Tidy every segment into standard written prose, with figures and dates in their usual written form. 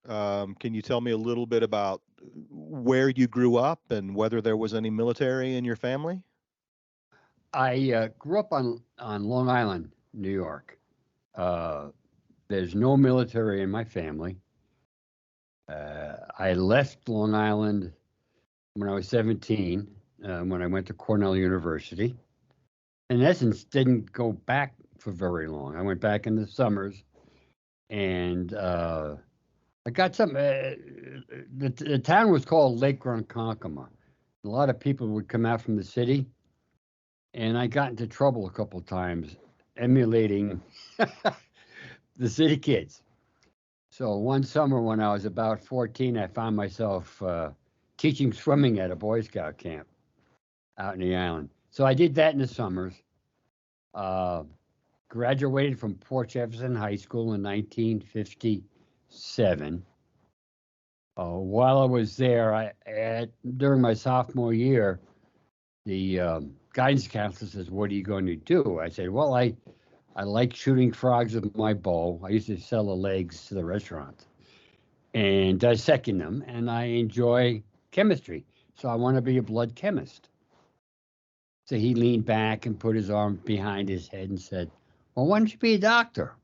Can you tell me a little bit about where you grew up and whether there was any military in your family? I grew up on Long Island, New York. Uh, there's no military in my family. I left Long Island when I was 17, when I went to Cornell University. In essence, didn't go back for very long. I went back in the summers, and I got some. The town was called Lake Ronkonkoma. A lot of people would come out from the city, and I got into trouble a couple of times emulating the city kids. So one summer when I was about 14, I found myself teaching swimming at a Boy Scout camp out in the island. So I did that in the summers. Uh, Graduated from Port Jefferson High School in 1957. While I was there, during my sophomore year, the guidance counselor says, "What are you going to do?" I said, "Well, I like shooting frogs with my bow. I used to sell the legs to the restaurant and dissecting them, and I enjoy chemistry. So I want to be a blood chemist." So he leaned back and put his arm behind his head and said, "Well, why don't you be a doctor?"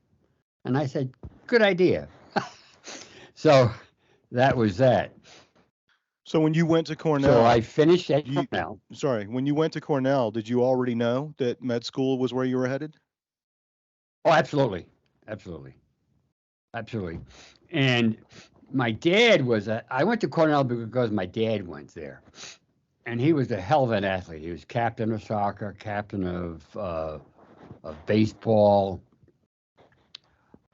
And I said, "Good idea." So that was that. So when you went to So I Cornell, finished at you Cornell. sorry, when you went to Cornell, did you already know that med school was where you were headed? Oh, absolutely. Absolutely. Absolutely. And my dad I went to Cornell because my dad went there. And he was a hell of an athlete. He was captain of soccer, captain of baseball.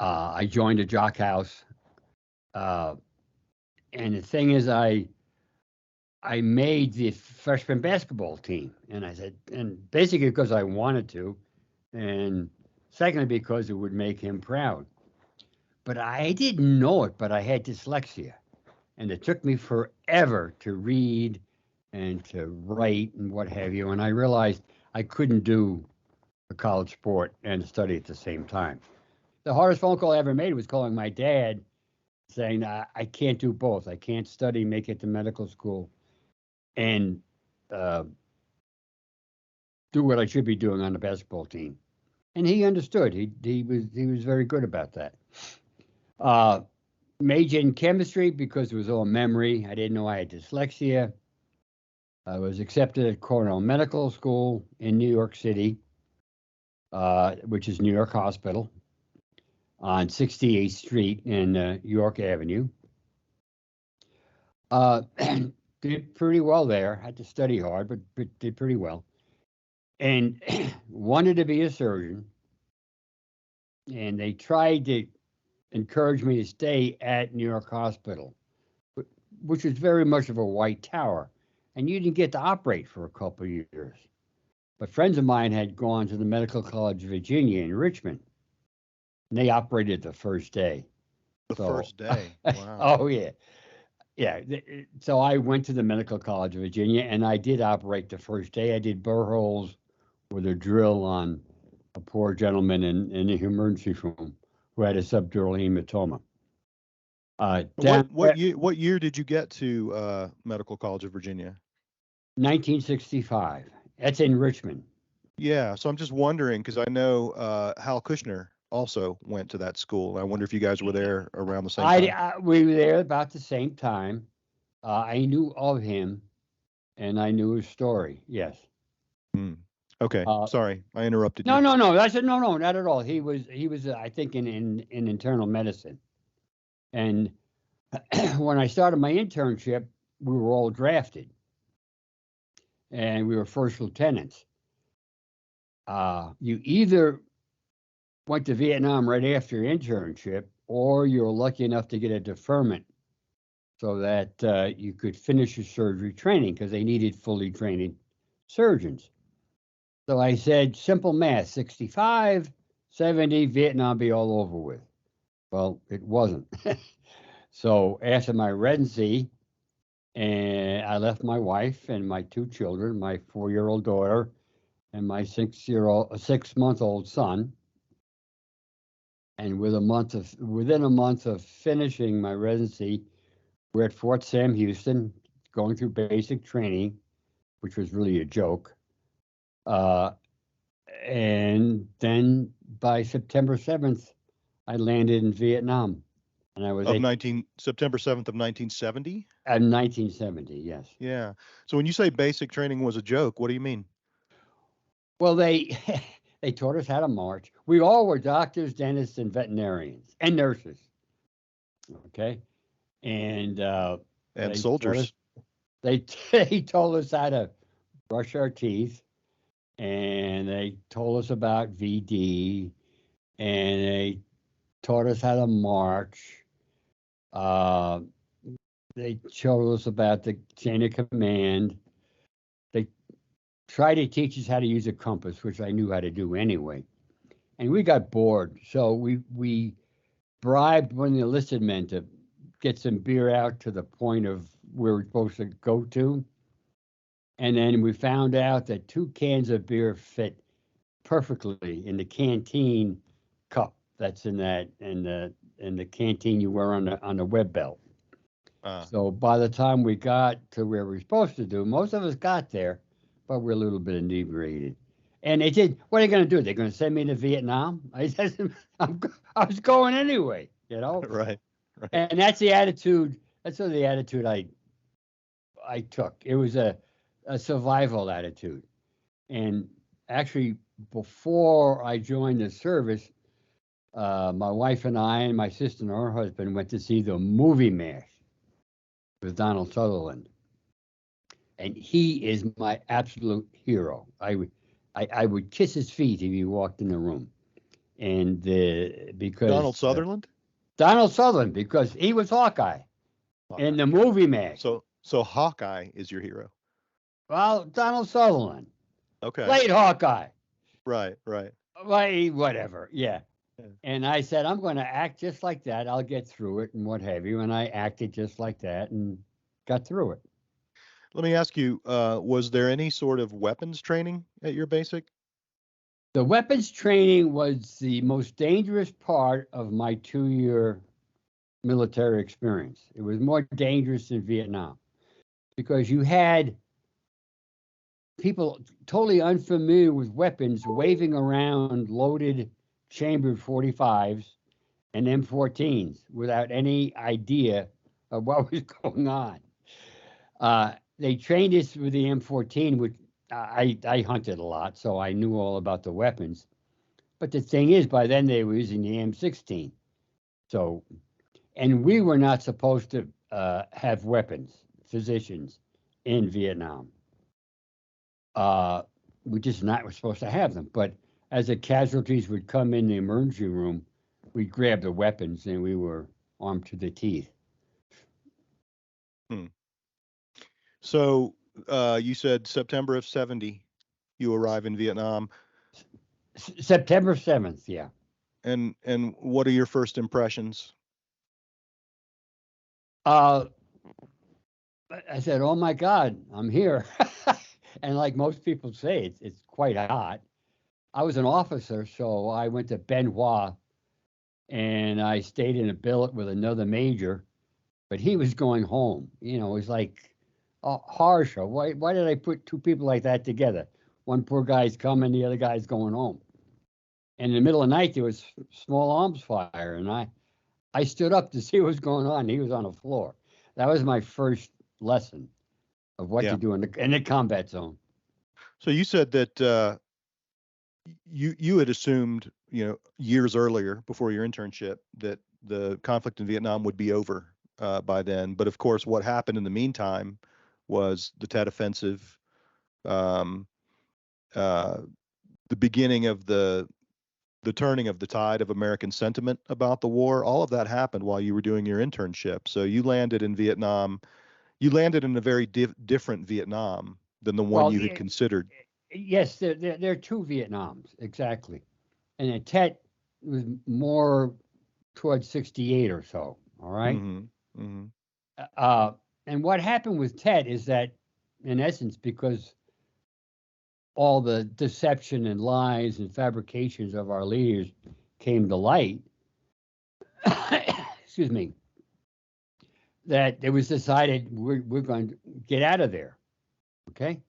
I joined a jock house. Uh, and the thing is, I made the freshman basketball team. And I said, and basically because I wanted to, and secondly because it would make him proud. But I didn't know it, but I had dyslexia. And it took me forever to read and to write and what have you. And I realized I couldn't do a college sport and study at the same time. The hardest phone call I ever made was calling my dad saying, I can't do both. I can't study, make it to medical school, and uh, do what I should be doing on the basketball team. And he understood. He was very good about that. Uh, Majored in chemistry because it was all memory. I didn't know I had dyslexia. I was accepted at Cornell Medical School in New York City, which is New York Hospital, on 68th Street in York Avenue. Uh, did pretty well there. Had to study hard, but did pretty well. And wanted to be a surgeon. And they tried to encourage me to stay at New York Hospital, which was very much of a white tower. And you didn't get to operate for a couple of years. But friends of mine had gone to the Medical College of Virginia in Richmond, and they operated the first day. The So, first day. Wow. oh yeah, yeah. So I went to the Medical College of Virginia, and I did operate the first day. I did burr holes with a drill on a poor gentleman in the emergency room who had a subdural hematoma. Down What year did you get to Medical College of Virginia? 1965. That's in Richmond. Yeah, so I'm just wondering because I know Hal Kushner also went to that school. I wonder if you guys were there around the same time. We were there about the same time. I knew of him, and I knew his story. Yes. Hmm. Okay, Uh, sorry, I interrupted no, you. no, no. That's no, no, not at all. He was. I think in internal medicine, and when I started my internship, we were all drafted, and we were first lieutenants. You either went to Vietnam right after your internship, or you were lucky enough to get a deferment so that you could finish your surgery training because they needed fully trained surgeons. So I said, simple math, 65, 70, Vietnam be all over with. Well, it wasn't. So after my residency, and I left my wife and my two children, my 4-year-old daughter and my 6-month-old son. And within a month of finishing my residency, we're at Fort Sam Houston, going through basic training, which was really a joke. And then by September 7th, I landed in Vietnam, and I was Of 19 September 7th of 1970. at 1970. Yes. Yeah. So when you say basic training was a joke, what do you mean? Well, they they taught us how to march. We all were doctors, dentists, and veterinarians and nurses. Okay, and And they taught us. soldiers. They they told us how to brush our teeth, and they told us about VD, and they taught us how to march. Uh, they showed us about the chain of command. They tried to teach us how to use a compass, which I knew how to do anyway. And we got bored, so we bribed one of the enlisted men to get some beer out to the point of where we're supposed to go to. And then we found out that 2 cans of beer fit perfectly in the canteen cup that's in the canteen you wear on the web belt. So by the time we got to where we were supposed to do, most of us got there, but we're a little bit inebriated. And they did. What are they going to do? They're going to send me to Vietnam? I said, I was going anyway, you know. Right. Right. And that's the attitude. That's sort of the attitude I took. It was a survival attitude. And actually, before I joined the service, my wife and I and my sister and her husband went to see the movie MASH with Donald Sutherland. And he is my absolute hero. I would kiss his feet if he walked in the room. And because Donald Sutherland? Donald Sutherland, because he was Hawkeye in the movie MASH. So Hawkeye is your hero. Well, Donald Sutherland. Okay. Played Hawkeye. Right. Whatever. Yeah. And I said, I'm going to act just like that. I'll get through it and what have you. And I acted just like that and got through it. Let me ask you, was there any sort of weapons training at your basic? The weapons training was the most dangerous part of my 2-year military experience. It was more dangerous than Vietnam because you had people totally unfamiliar with weapons waving around loaded chambered 45s and M14s without any idea of what was going on. They trained us with the M14, which I hunted a lot, so I knew all about the weapons. But the thing is, by then they were using the M16. So, and we were not supposed to have weapons, physicians, in Vietnam. We just not were supposed to have them. But as the casualties would come in the emergency room, we'd grab the weapons and we were armed to the teeth. So you said September of 70, you arrive in Vietnam. September 7th, yeah. And what are your first impressions? I said, "Oh my God, I'm here." And like most people say, it's quite hot. I was an officer, so I went to Ben Hoa, and I stayed in a billet with another major, but he was going home. You know, it was like a horror show. Why did I put two people like that together? One poor guy's coming, the other guy's going home. And in the middle of the night, there was small arms fire, and I stood up to see what was going on. He was on the floor. That was my first lesson of what to do in the combat zone. So you said that you had assumed, years earlier before your internship, that the conflict in Vietnam would be over by then. But of course, what happened in the meantime was the Tet Offensive, the beginning of the turning of the tide of American sentiment about the war. All of that happened while you were doing your internship. So you landed in Vietnam. You landed in a very different Vietnam than the one you had considered. Yes, there are two Vietnams, exactly. And the Tet was more towards 68 or so, all right? Mm-hmm. Mm-hmm. And what happened with Tet is that, in essence, because all the deception and lies and fabrications of our leaders came to light, excuse me, that it was decided we're going to get out of there. Okay.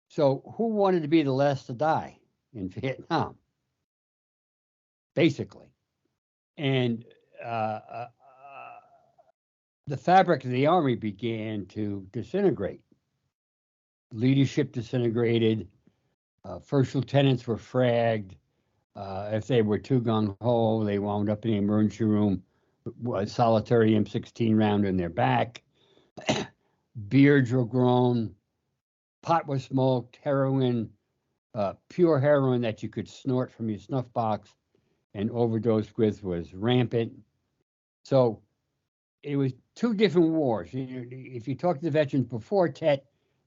So who wanted to be the last to die in Vietnam? Basically. And uh, uh, the fabric of the army began to disintegrate. Leadership disintegrated. First lieutenants were fragged. If they were too gung ho, they wound up in the emergency room with a solitary M16 round in their back. Beards were grown. Pot was smoked. Heroin, pure heroin that you could snort from your snuff box and overdose with, was rampant. So it was two different wars. If you talk to the veterans before Tet,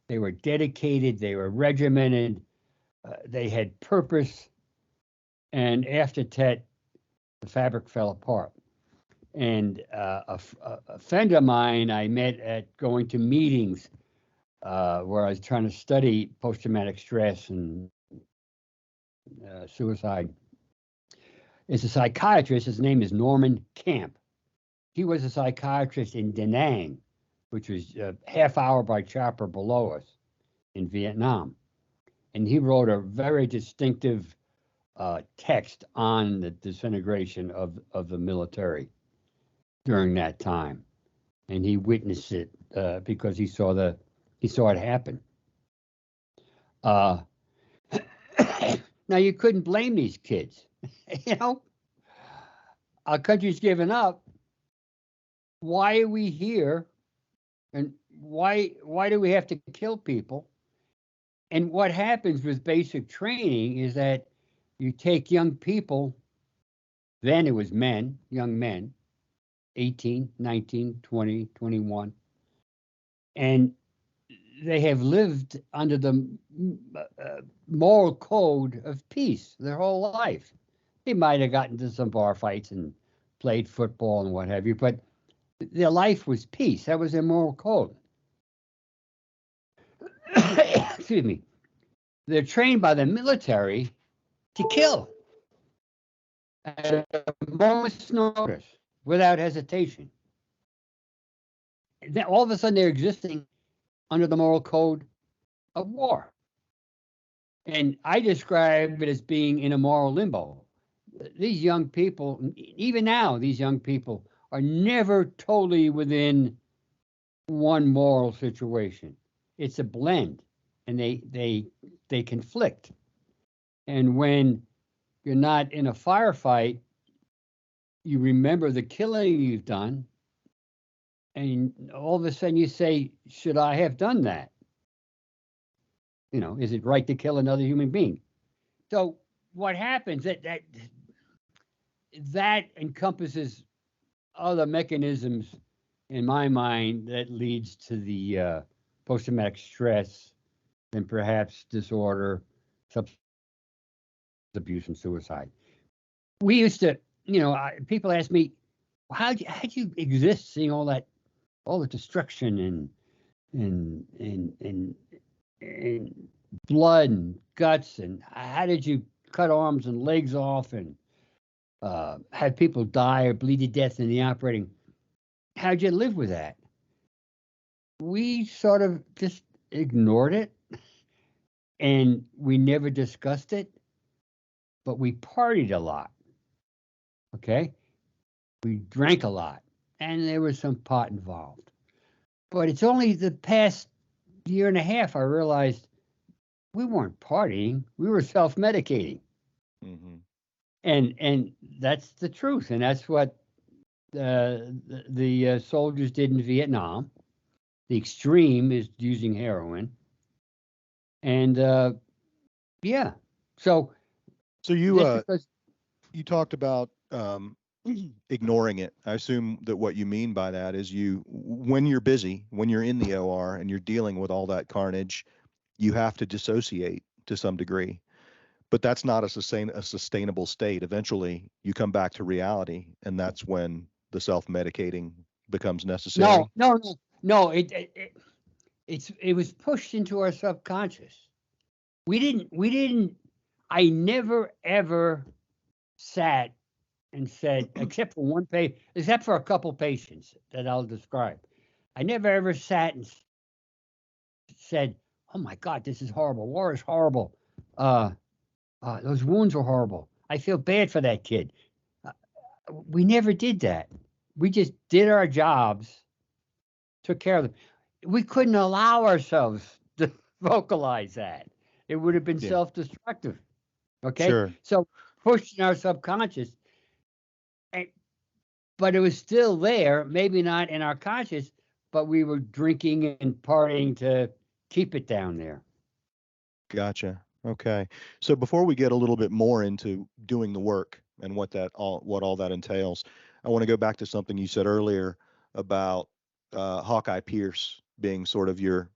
they were dedicated, they were regimented, they had purpose. And after Tet, the fabric fell apart. And a friend of mine I met at going to meetings where I was trying to study post-traumatic stress and suicide is a psychiatrist. His name is Norman Camp. He was a psychiatrist in Da Nang, which was a half hour by chopper below us in Vietnam. And he wrote a very distinctive text on the disintegration of the military during that time. And he witnessed it because he saw it happen. Now you couldn't blame these kids. Our country's given up. Why are we here? And why do we have to kill people? And what happens with basic training is that you take young people, then it was men, young men, 18, 19, 20, 21, and they have lived under the moral code of peace their whole life. They might have gotten into some bar fights and played football and what have you, but their life was peace. That was their moral code. Excuse me. They're trained by the military to kill at a moment's notice without hesitation. Then all of a sudden they're existing under the moral code of war. And I describe it as being in a moral limbo. These young people, even now, these young people are never totally within one moral situation. It's a blend, and they conflict. And when you're not in a firefight, you remember the killing you've done, and all of a sudden you say, should I have done that? Is it right to kill another human being? So what happens, that encompasses other mechanisms in my mind that leads to the post-traumatic stress and perhaps disorder, substance abuse, and suicide. We used to, people ask me, how'd you exist seeing all the destruction and blood and guts, and how did you cut arms and legs off and have people die or bleed to death in the operating? How'd you live with that? We sort of just ignored it, and we never discussed it, but we partied a lot. Okay? We drank a lot, and there was some pot involved. But it's only the past year and a half I realized we weren't partying, we were self-medicating. Mm-hmm. And that's the truth, and that's what the soldiers did in Vietnam. The extreme is using heroin, and yeah. So you you talked about ignoring it. I assume that what you mean by that is when you're busy, when you're in the OR and you're dealing with all that carnage, you have to dissociate to some degree. But that's not a sustainable state. Eventually, you come back to reality, and that's when the self-medicating becomes necessary. No. It was pushed into our subconscious. We didn't. I never ever sat and said, except for except for a couple patients that I'll describe, I never ever sat and said, "Oh my God, this is horrible. War is horrible. Uh, those wounds are horrible. I feel bad for that kid." Uh, we never did that. We just did our jobs, took care of them. We couldn't allow ourselves to vocalize that. It would have been Yeah, self-destructive. Okay, sure. so pushing our subconscious, and, but it was still there. Maybe not in our conscious, but we were drinking and partying to keep it down there. Gotcha. Okay. So before we get a little bit more into doing the work and what all that entails, I want to go back to something you said earlier about Hawkeye Pierce being sort of your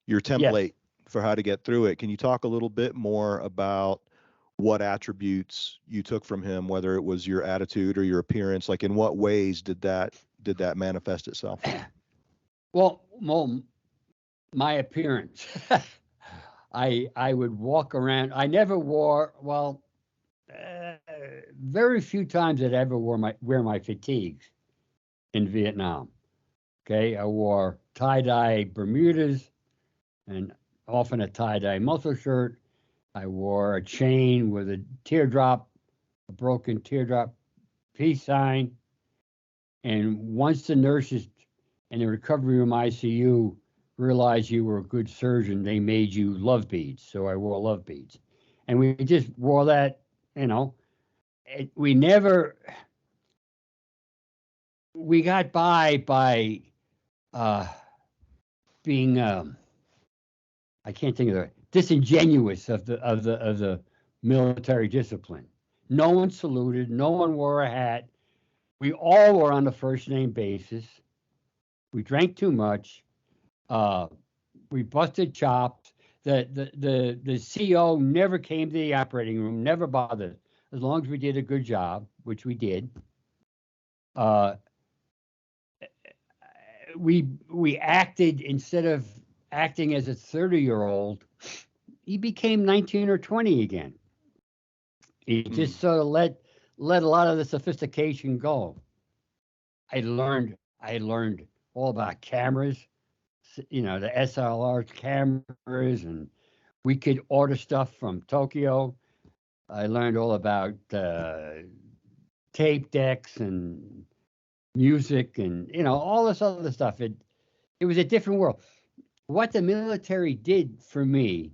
Yes. template for how to get through it. Can you talk a little bit more about what attributes you took from him, whether it was your attitude or your appearance? Like in what ways did that manifest itself? Well, my appearance. I would walk around. I never wore uh, very few times that I ever wear my fatigues in Vietnam. Okay, I wore tie dye Bermudas and often a tie dye muscle shirt. I wore a chain with a broken teardrop peace sign. And once the nurses in the recovery room ICU realized you were a good surgeon, they made you love beads. So I wore love beads. And we just wore that, you know. We never, we got by uh, being, I can't think of the disingenuous of the military discipline. No one saluted, no one wore a hat. We all were on a first name basis. We drank too much. Uh, we busted chops. The CO never came to the operating room, never bothered. As long as we did a good job, which we did. Uh, we acted instead of acting as a 30-year-old. He became 19 or 20 again. He Hmm. just sort of let a lot of the sophistication go. I learned all about cameras, the SLR cameras, and we could order stuff from Tokyo. I learned all about tape decks and music and all this other stuff. It was a different world. What the military did for me,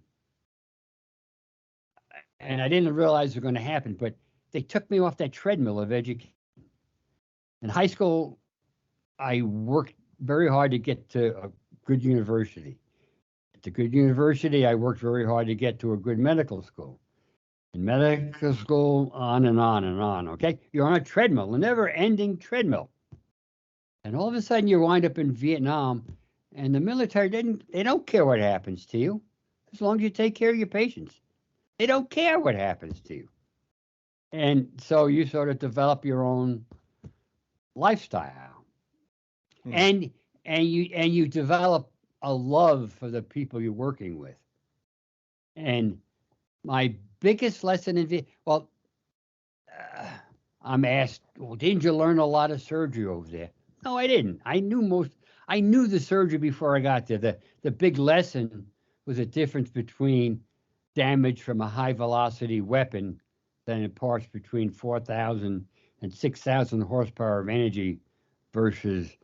and I didn't realize it was going to happen, but they took me off that treadmill of education. In high school, I worked very hard to get to a good university. At the good university, I worked very hard to get to a good medical school. In medical school, on and on and on. Okay, you're on a treadmill, a never-ending treadmill, and all of a sudden you wind up in Vietnam, and the military they don't care what happens to you, as long as you take care of your patients. They don't care what happens to you, and so you sort of develop your own lifestyle, Hmm. and you develop a love for the people you're working with. And my biggest lesson well, uh, I'm asked, well, didn't you learn a lot of surgery over there? No, I didn't. I knew the surgery before I got there. The big lesson was the difference between damage from a high velocity weapon that imparts between 4,000 and 6,000 horsepower of energy versus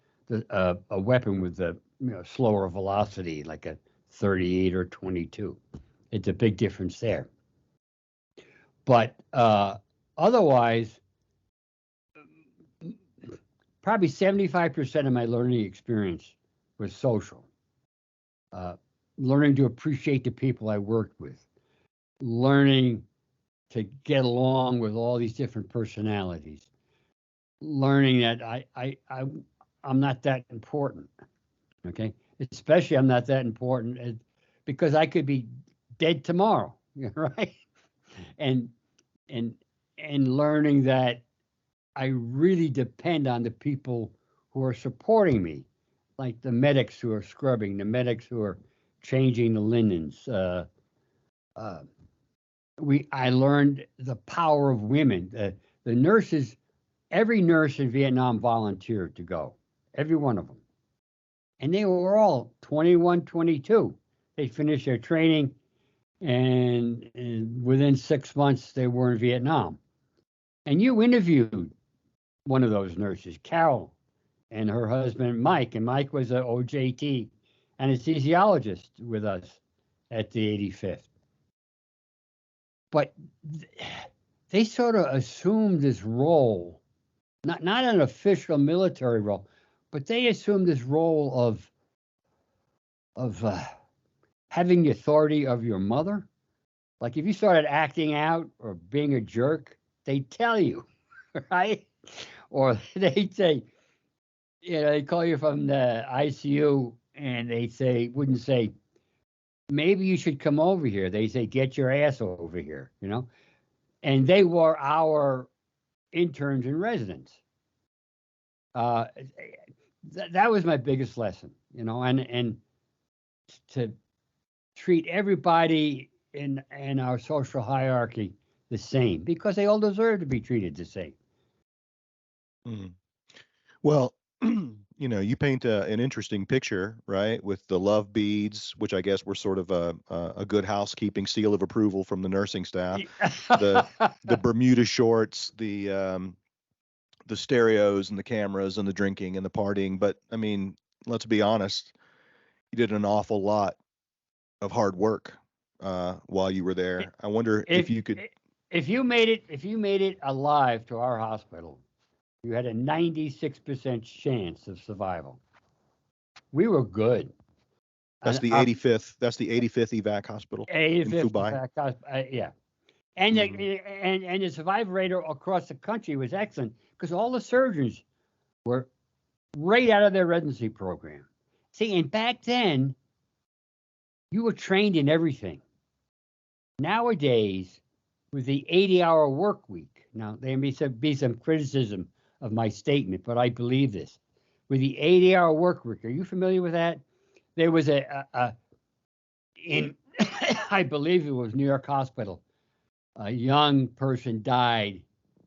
a weapon with a slower velocity, like a 38 or 22. It's a big difference there. But otherwise, probably 75% of my learning experience was social. Uh, Learning to appreciate the people I worked with, learning to get along with all these different personalities, learning that I'm not that important. Okay, especially I'm not that important because I could be dead tomorrow, right? And and and learning that I really depend on the people who are supporting me, like the medics who are scrubbing, the medics who are changing the linens. I learned the power of women, the the nurses, every nurse in Vietnam volunteered to go, every one of them. And they were all 21, 22. They finished their training, and within 6 months, they were in Vietnam. And you interviewed one of those nurses, Carol, and her husband, Mike. And Mike was an OJT anesthesiologist with us at the 85th. But they sort of assumed this role, not an official military role, but they assumed this role of having the authority of your mother. Like if you started acting out or being a jerk, they'd tell you, right? Or they'd say, they call you from the ICU and wouldn't say, maybe you should come over here. They say, get your ass over here, And they were our interns and residents. That was my biggest lesson, and to treat everybody in our social hierarchy the same, because they all deserve to be treated the same. Mm. Well, you paint an interesting picture, right? With the love beads, which I guess were sort of a good housekeeping seal of approval from the nursing staff. The Bermuda shorts, the stereos and the cameras and the drinking and the partying. But I mean, let's be honest, you did an awful lot of hard work while you were there. I wonder if you could. If you made it alive to our hospital, you had a 96% chance of survival. We were good. That's the 85th. That's the 85th evac hospital 85th in Fubai. Yeah, and and the survival rate across the country was excellent because all the surgeons were right out of their residency program. See, and back then, you were trained in everything. Nowadays, with the 80-hour work week, now there may be some criticism of my statement, but I believe this. With the 80-hour work week, are you familiar with that? There was in I believe it was New York Hospital, a young person died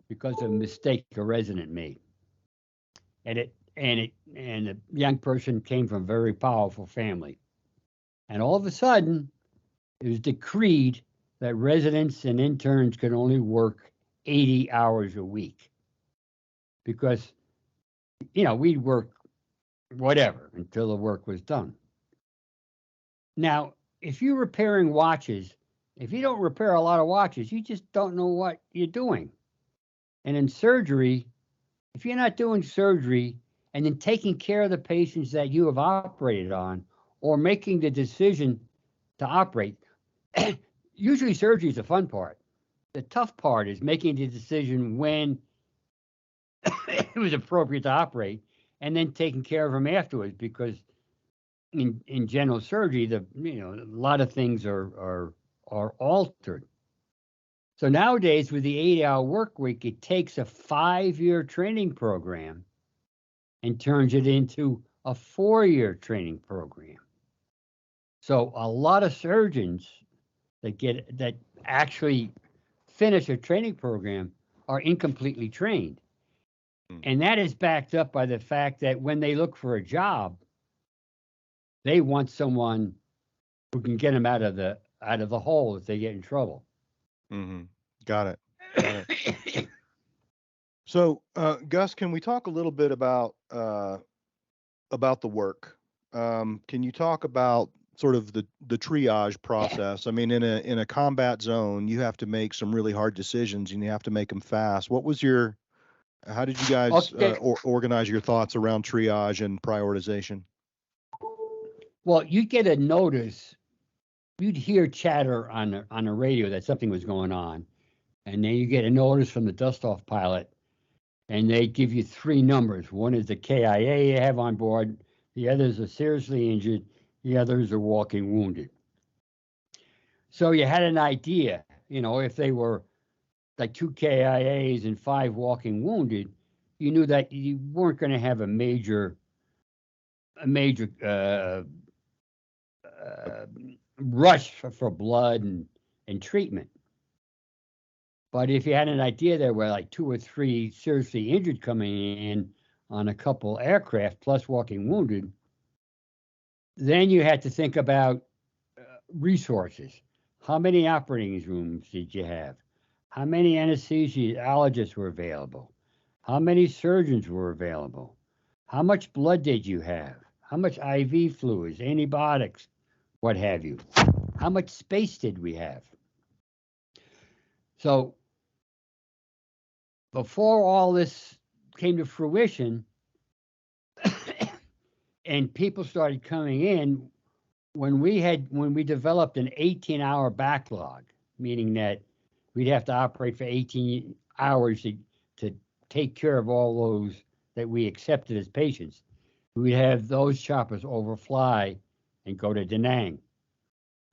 because of a mistake a resident made, and the young person came from a very powerful family, and all of a sudden, it was decreed that residents and interns could only work 80 hours a week because, we'd work whatever until the work was done. Now, if you're repairing watches, if you don't repair a lot of watches, you just don't know what you're doing. And in surgery, if you're not doing surgery and then taking care of the patients that you have operated on or making the decision to operate, usually surgery is the fun part. The tough part is making the decision when it was appropriate to operate and then taking care of them afterwards, because in general surgery, a lot of things are altered. So nowadays, with the 80-hour work week, it takes a 5-year training program and turns it into a 4-year training program. So a lot of surgeons that actually finish a training program are incompletely trained. And that is backed up by the fact that when they look for a job, they want someone who can get them out of the hole if they get in trouble. Mm-hmm. Got it. So, Gus, can we talk a little bit about the work? Can you talk about sort of the triage process? I mean, in a combat zone, you have to make some really hard decisions, and you have to make them fast. How did you guys organize your thoughts around triage and prioritization? Well, you'd get a notice. You'd hear chatter on the radio that something was going on, and then you get a notice from the dust-off pilot, and they give you 3 numbers. One is the KIA you have on board, the others are seriously injured, the others are walking wounded. So you had an idea, if they were like 2 KIAs and 5 walking wounded, you knew that you weren't going to have a major rush for blood and treatment. But if you had an idea there were like 2 or 3 seriously injured coming in on a couple aircraft plus walking wounded, then you had to think about resources. How many operating rooms did you have? How many anesthesiologists were available? How many surgeons were available? How much blood did you have? How much IV fluids, antibiotics, what have you? How much space did we have? So before all this came to fruition and people started coming in, when we developed an 18-hour backlog, meaning that we'd have to operate for 18 hours to take care of all those that we accepted as patients, we'd have those choppers overfly and go to Da Nang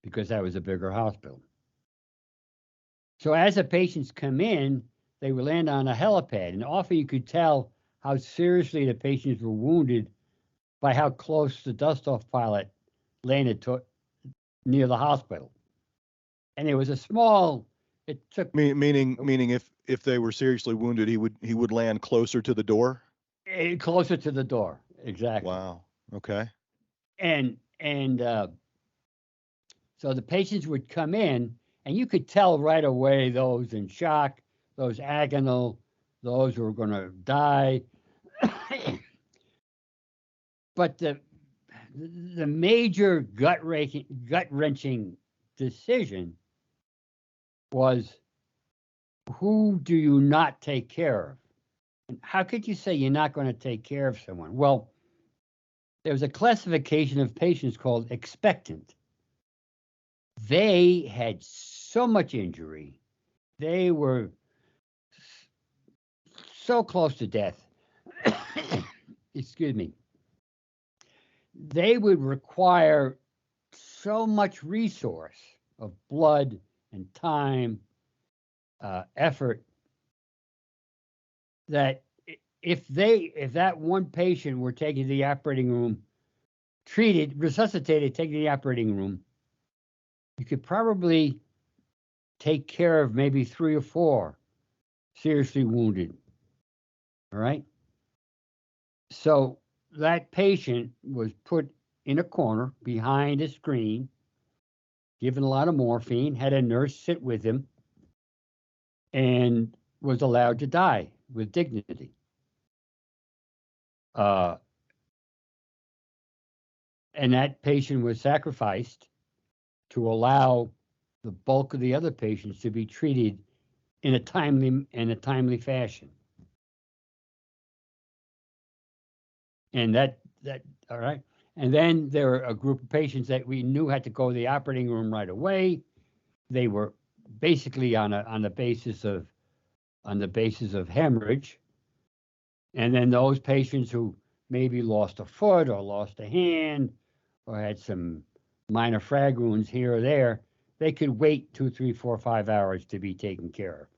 because that was a bigger hospital. So as the patients come in, they would land on a helipad, and often you could tell how seriously the patients were wounded by how close the dust-off pilot landed near the hospital. And it was a small. It took meaning if they were seriously wounded, he would land closer to the door. Closer to the door, exactly. Wow. Okay. And so the patients would come in, and you could tell right away those in shock, those agonal, those who were going to die. But the major gut-wrenching decision was, who do you not take care of? And how could you say you're not going to take care of someone? Well, there's a classification of patients called expectant. They had so much injury. They were so close to death. Excuse me. They would require so much resource of blood and time, effort, that if that one patient were taken to the operating room, treated, resuscitated, taken to the operating room, you could probably take care of maybe 3 or 4 seriously wounded. All right. So that patient was put in a corner behind a screen, given a lot of morphine, had a nurse sit with him, and was allowed to die with dignity. And that patient was sacrificed to allow the bulk of the other patients to be treated in a timely fashion. And that all right. And then there were a group of patients that we knew had to go to the operating room right away. They were basically on the basis of hemorrhage. And then those patients who maybe lost a foot or lost a hand or had some minor frag wounds here or there, they could wait 2, 3, 4, 5 hours to be taken care of.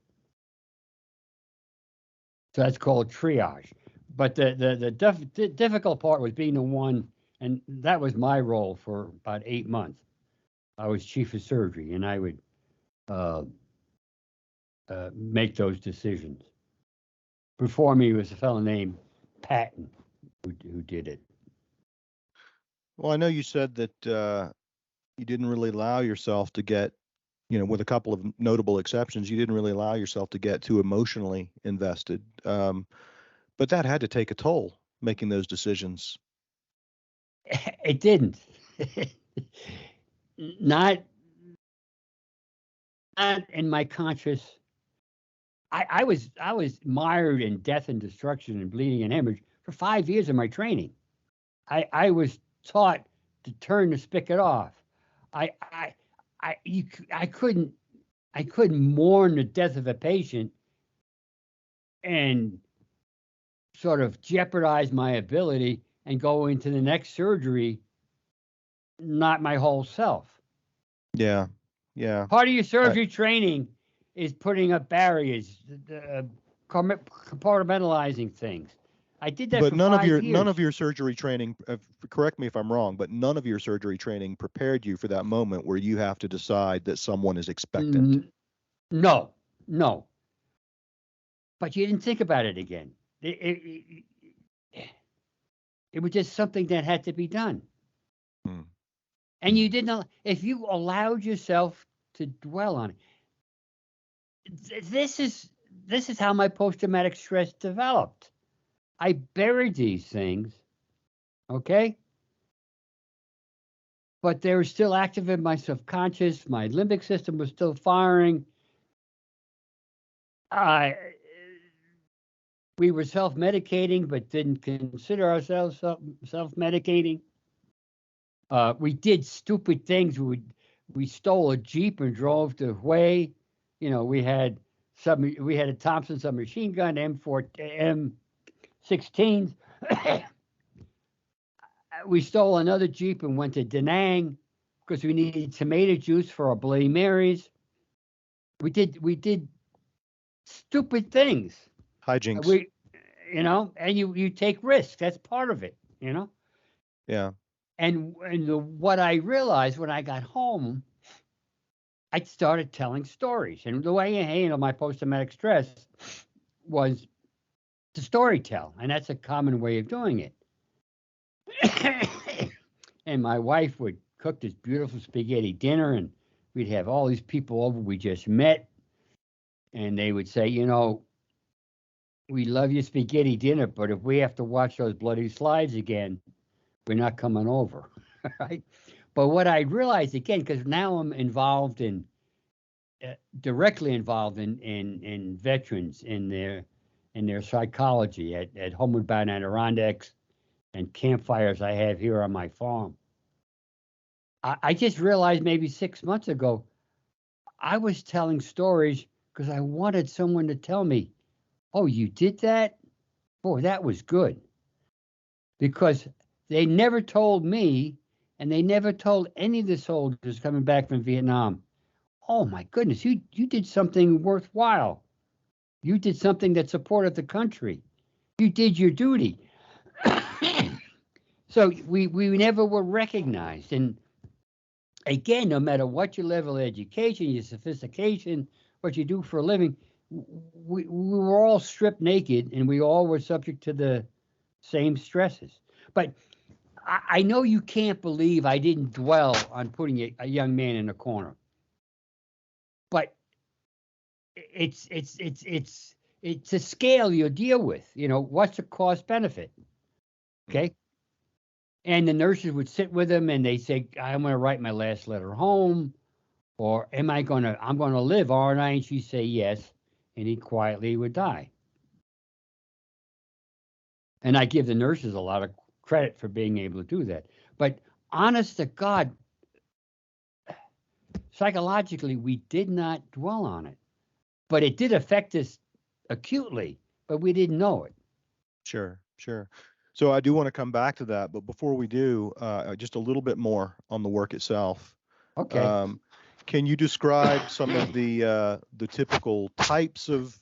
So that's called triage. But the difficult part was being the one, and that was my role for about 8 months. I was chief of surgery, and I would make those decisions. Before me was a fellow named Patton who did it. Well, I know you said that you didn't really allow yourself to get, with a couple of notable exceptions, you didn't really allow yourself to get too emotionally invested. But that had to take a toll, making those decisions. It didn't. Not in my conscious. I was mired in death and destruction and bleeding and hemorrhage for 5 years of my training. I was taught to turn the spigot off. I couldn't mourn the death of a patient and sort of jeopardize my ability and go into the next surgery not my whole self. Yeah. Part of your surgery training is putting up barriers, compartmentalizing things. I did that but for none 5 of your years. none of your surgery training, correct me if I'm wrong, but none of your surgery training prepared you for that moment where you have to decide that someone is expectant. No. but you didn't think about it again. It was just something that had to be done. Hmm. And you didn't, if you allowed yourself to dwell on it, this is how my post-traumatic stress developed. I buried these things, okay? But they were still active in my subconscious. My limbic system was still firing. We were self-medicating, but didn't consider ourselves self-medicating. We did stupid things. We stole a Jeep and drove to Hawaii. You know, we had a Thompson submachine gun, M16s. We stole another Jeep and went to Da Nang because we needed tomato juice for our Bloody Marys. We did stupid things. Hijinks. And you take risks. That's part of it, Yeah. And what I realized when I got home, I started telling stories. And the way I handled my post-traumatic stress was to storytell. And that's a common way of doing it. And my wife would cook this beautiful spaghetti dinner, and we'd have all these people over we just met. And they would say, we love your spaghetti dinner, but if we have to watch those bloody slides again, we're not coming over. Right? But what I realized again, because now I'm involved directly involved in veterans in their psychology at Homeward Bound Adirondacks and campfires I have here on my farm. I just realized maybe 6 months ago, I was telling stories because I wanted someone to tell me, oh, you did that? Boy, that was good. Because they never told me, and they never told any of the soldiers coming back from Vietnam, oh my goodness, you did something worthwhile. You did something that supported the country. You did your duty. So we never were recognized. And again, no matter what your level of education, your sophistication, what you do for a living, we were all stripped naked and we all were subject to the same stresses. But I know you can't believe I didn't dwell on putting a young man in a corner. But it's a scale you deal with. What's the cost benefit? Okay. And the nurses would sit with him and they say, I'm going to write my last letter home, or I'm going to live, aren't I? And she'd say yes. And he quietly would die. And I give the nurses a lot of credit for being able to do that. But honest to God, psychologically, we did not dwell on it. But it did affect us acutely, but we didn't know it. Sure. So I do want to come back to that, but before we do, just a little bit more on the work itself. Okay. Can you describe some of the typical types of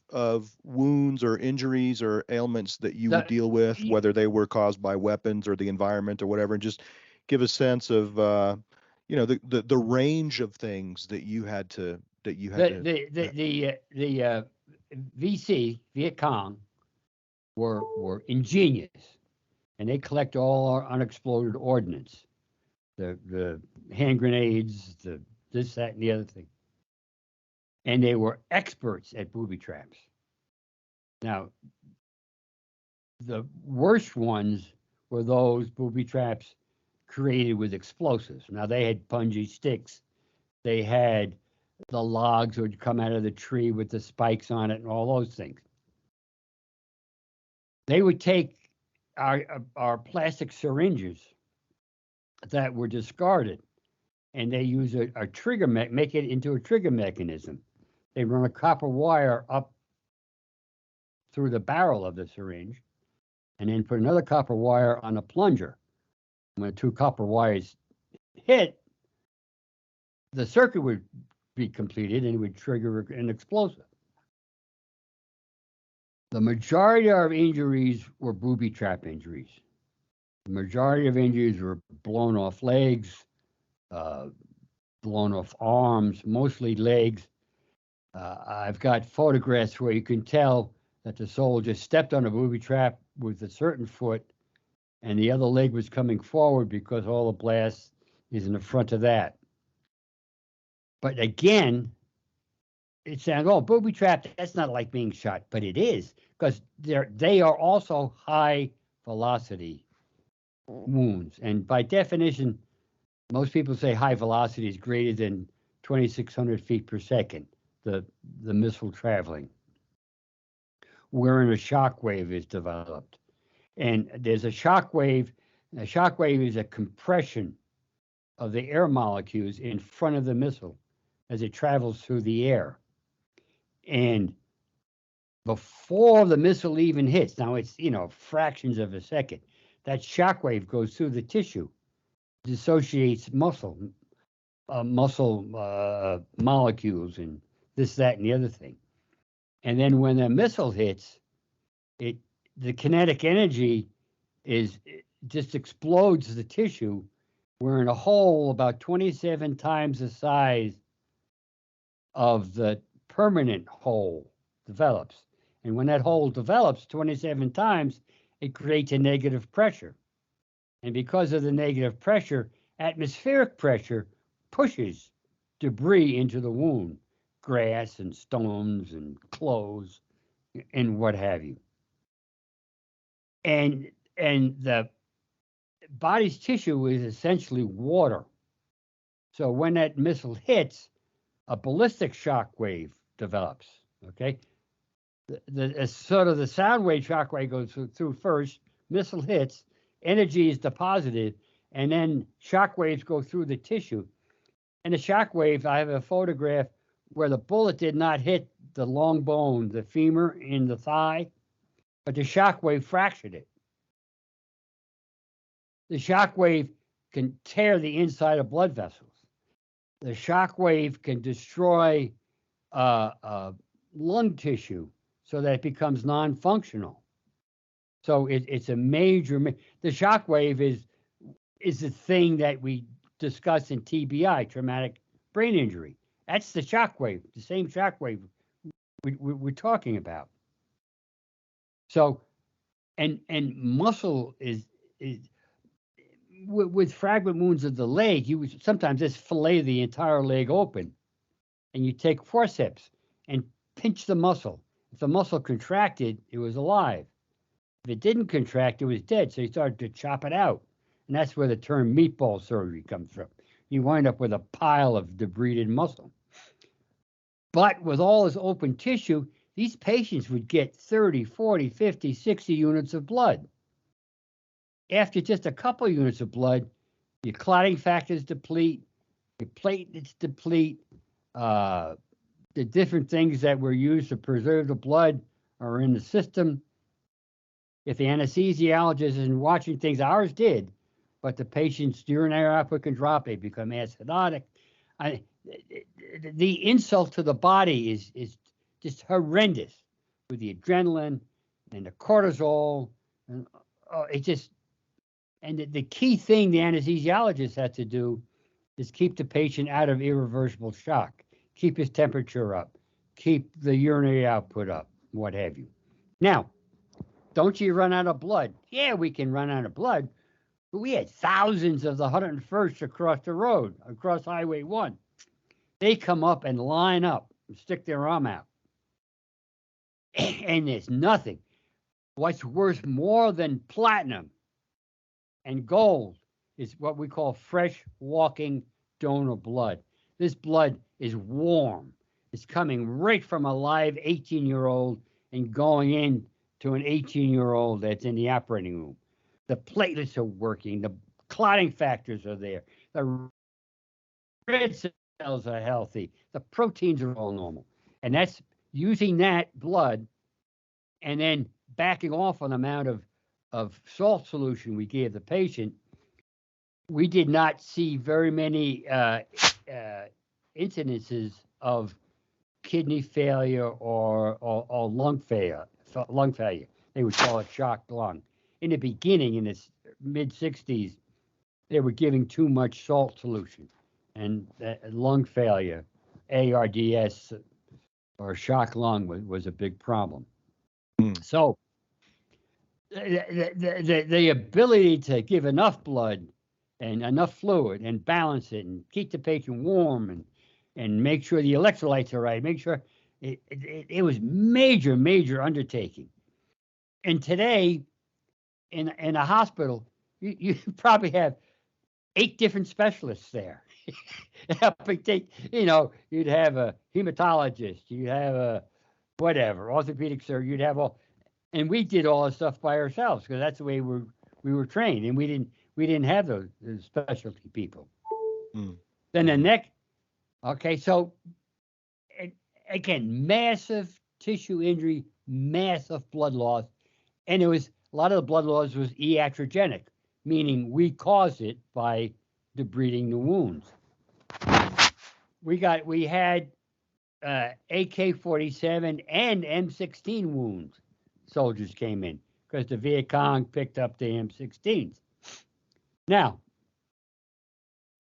wounds or injuries or ailments that you would deal with, whether they were caused by weapons or the environment or whatever, and just give a sense of the range of things that you had to the VC Viet Cong were ingenious, and they collect all our unexploded ordnance, the hand grenades, the this, that, and the other thing. And they were experts at booby traps. Now, the worst ones were those booby traps created with explosives. Now, they had bungee sticks. They had the logs would come out of the tree with the spikes on it and all those things. They would take our plastic syringes that were discarded, and they use a trigger, make it into a trigger mechanism. They run a copper wire up through the barrel of the syringe, and then put another copper wire on a plunger. When the two copper wires hit, the circuit would be completed and it would trigger an explosive. The majority of our injuries were booby trap injuries. The majority of injuries were blown off legs, blown off arms, mostly legs. I've got photographs where you can tell that the soldier stepped on a booby trap with a certain foot, and the other leg was coming forward because all the blast is in the front of that. But again, it sounds, oh, booby trap, that's not like being shot, but it is, because they are also high velocity wounds. And by definition, most people say high velocity is greater than 2,600 feet per second, the missile traveling, wherein a shock wave is developed. And there's a shock wave. A shock wave is a compression of the air molecules in front of the missile as it travels through the air. And before the missile even hits, now it's, fractions of a second, that shock wave goes through the tissue, dissociates muscle molecules and this, that, and the other thing. And then when the missile hits, the kinetic energy just explodes the tissue. We're in a hole about 27 times the size of the permanent hole develops. And when that hole develops 27 times, it creates a negative pressure. And because of the negative pressure, atmospheric pressure pushes debris into the wound, grass and stones and clothes and what have you. And the body's tissue is essentially water. So when that missile hits, a ballistic shock wave develops. Okay, the sort of the sound wave shock wave goes through first. Missile hits, energy is deposited, and then shock waves go through the tissue. And the shock wave, I have a photograph where the bullet did not hit the long bone, the femur in the thigh, but the shock wave fractured it. The shock wave can tear the inside of blood vessels. The shock wave can destroy lung tissue so that it becomes non-functional. So it's a major. The shock wave is the thing that we discuss in TBI, traumatic brain injury. That's the shock wave, the same shock wave we're talking about. So, and muscle is with fragment wounds of the leg, you would sometimes just fillet the entire leg open, and you take forceps and pinch the muscle. If the muscle contracted, it was alive. If it didn't contract, it was dead. So you started to chop it out, and that's where the term meatball surgery comes from. You wind up with a pile of debrided muscle. But with all this open tissue, these patients would get 30, 40, 50, 60 units of blood. After just a couple of units of blood, your clotting factors deplete, your platelets deplete, the different things that were used to preserve the blood are in the system. If the anesthesiologist isn't watching things, ours did, but the patient's urinary output can drop, they become acidotic. The insult to the body is just horrendous with the adrenaline and the cortisol. And the key thing the anesthesiologist has to do is keep the patient out of irreversible shock, keep his temperature up, keep the urinary output up, what have you. Now, don't you run out of blood? Yeah, we can run out of blood, but we had thousands of the 101st across the road, across Highway 1. They come up and line up and stick their arm out. And there's nothing. What's worth more than platinum and gold is what we call fresh walking donor blood. This blood is warm. It's coming right from a live 18-year-old and going in to an 18-year-old that's in the operating room. The platelets are working. The clotting factors are there. The red cells are healthy. The proteins are all normal. And that's using that blood and then backing off on the amount of salt solution we gave the patient. We did not see very many incidences of kidney failure or lung failure. They would call it shocked lung. In the beginning, in the mid-60s, they were giving too much salt solution, and lung failure, ARDS, or shock lung was a big problem. Mm. So the ability to give enough blood and enough fluid and balance it and keep the patient warm and make sure the electrolytes are right, make sure it was major undertaking. And today in a hospital, you probably have 8 different specialists there. You'd have a hematologist, you'd have a whatever, orthopedic surgeon, you'd have all, and we did all this stuff by ourselves because that's the way we were trained, and we didn't have those specialty people. Mm. Then the Mhm. neck, okay, so again, massive tissue injury, massive blood loss, and it was a lot of the blood loss was iatrogenic, meaning we caused it by debriding the wounds. We had AK-47 and M16 wounds. Soldiers came in because the Viet Cong picked up the M16s. Now,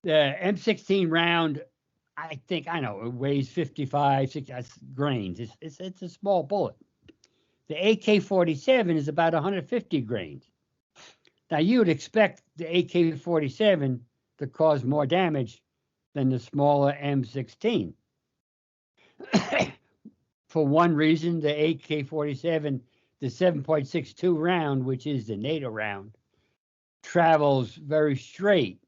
the M16 round, I know it weighs 55, 60 grains. It's a small bullet. The AK-47 is about 150 grains. Now, you would expect the AK-47 to cause more damage than the smaller M16. For one reason, the AK-47, the 7.62 round, which is the NATO round, travels very straight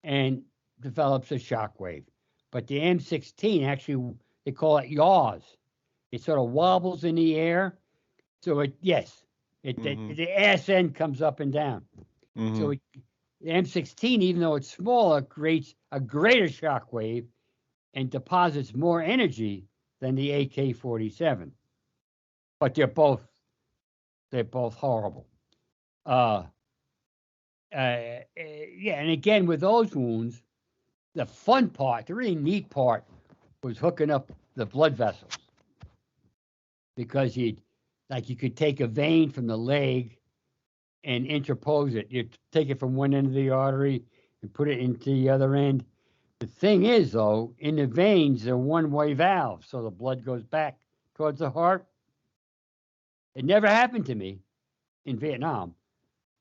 and develops a shock wave. But the M16 actually, they call it yaws. It sort of wobbles in the air. So the ass end comes up and down. Mm-hmm. So the M16, even though it's smaller, creates a greater shock wave and deposits more energy than the AK-47. But they're both horrible. And again with those wounds, the fun part, the really neat part, was hooking up the blood vessels, because you could take a vein from the leg and interpose it. You take it from one end of the artery and put it into the other end. The thing is, though, in the veins, they're one-way valves, so the blood goes back towards the heart. It never happened to me in Vietnam,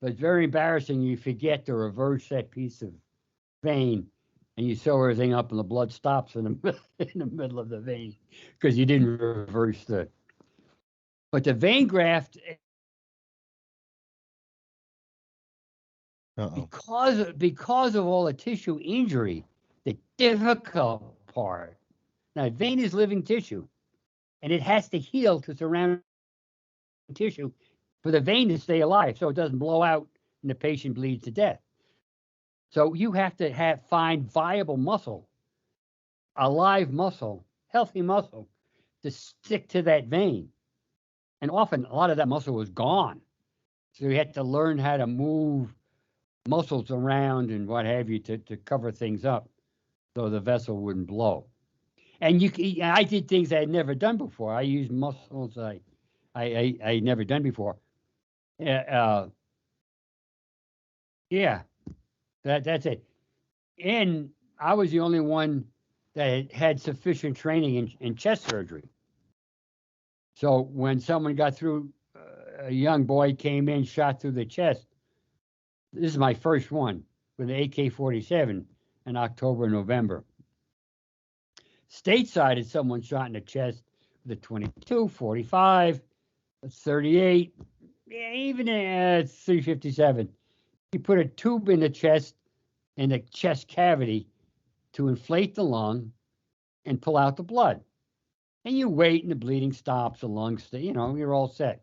but it's very embarrassing. You forget to reverse that piece of vein, and you sew everything up, and the blood stops in the middle of the vein because you didn't reverse the. But the vein graft, because of all the tissue injury, the difficult part. Now, vein is living tissue, and it has to heal to surrounding tissue for the vein to stay alive, so it doesn't blow out and the patient bleeds to death. So you have to find viable muscle, alive muscle, healthy muscle, to stick to that vein. And often a lot of that muscle was gone. So you had to learn how to move muscles around and what have you to cover things up so the vessel wouldn't blow. And I did things I had never done before. I used muscles I never done before. That's it. And I was the only one that had sufficient training in chest surgery. So when someone got through, a young boy came in, shot through the chest. This is my first one with the AK-47 in October, November. Stateside had someone shot in the chest with a 22, 45, a 38, even a 357. You put a tube in the chest, in the chest cavity, to inflate the lung and pull out the blood. And you wait, and the bleeding stops, the lungs stay, you're all set.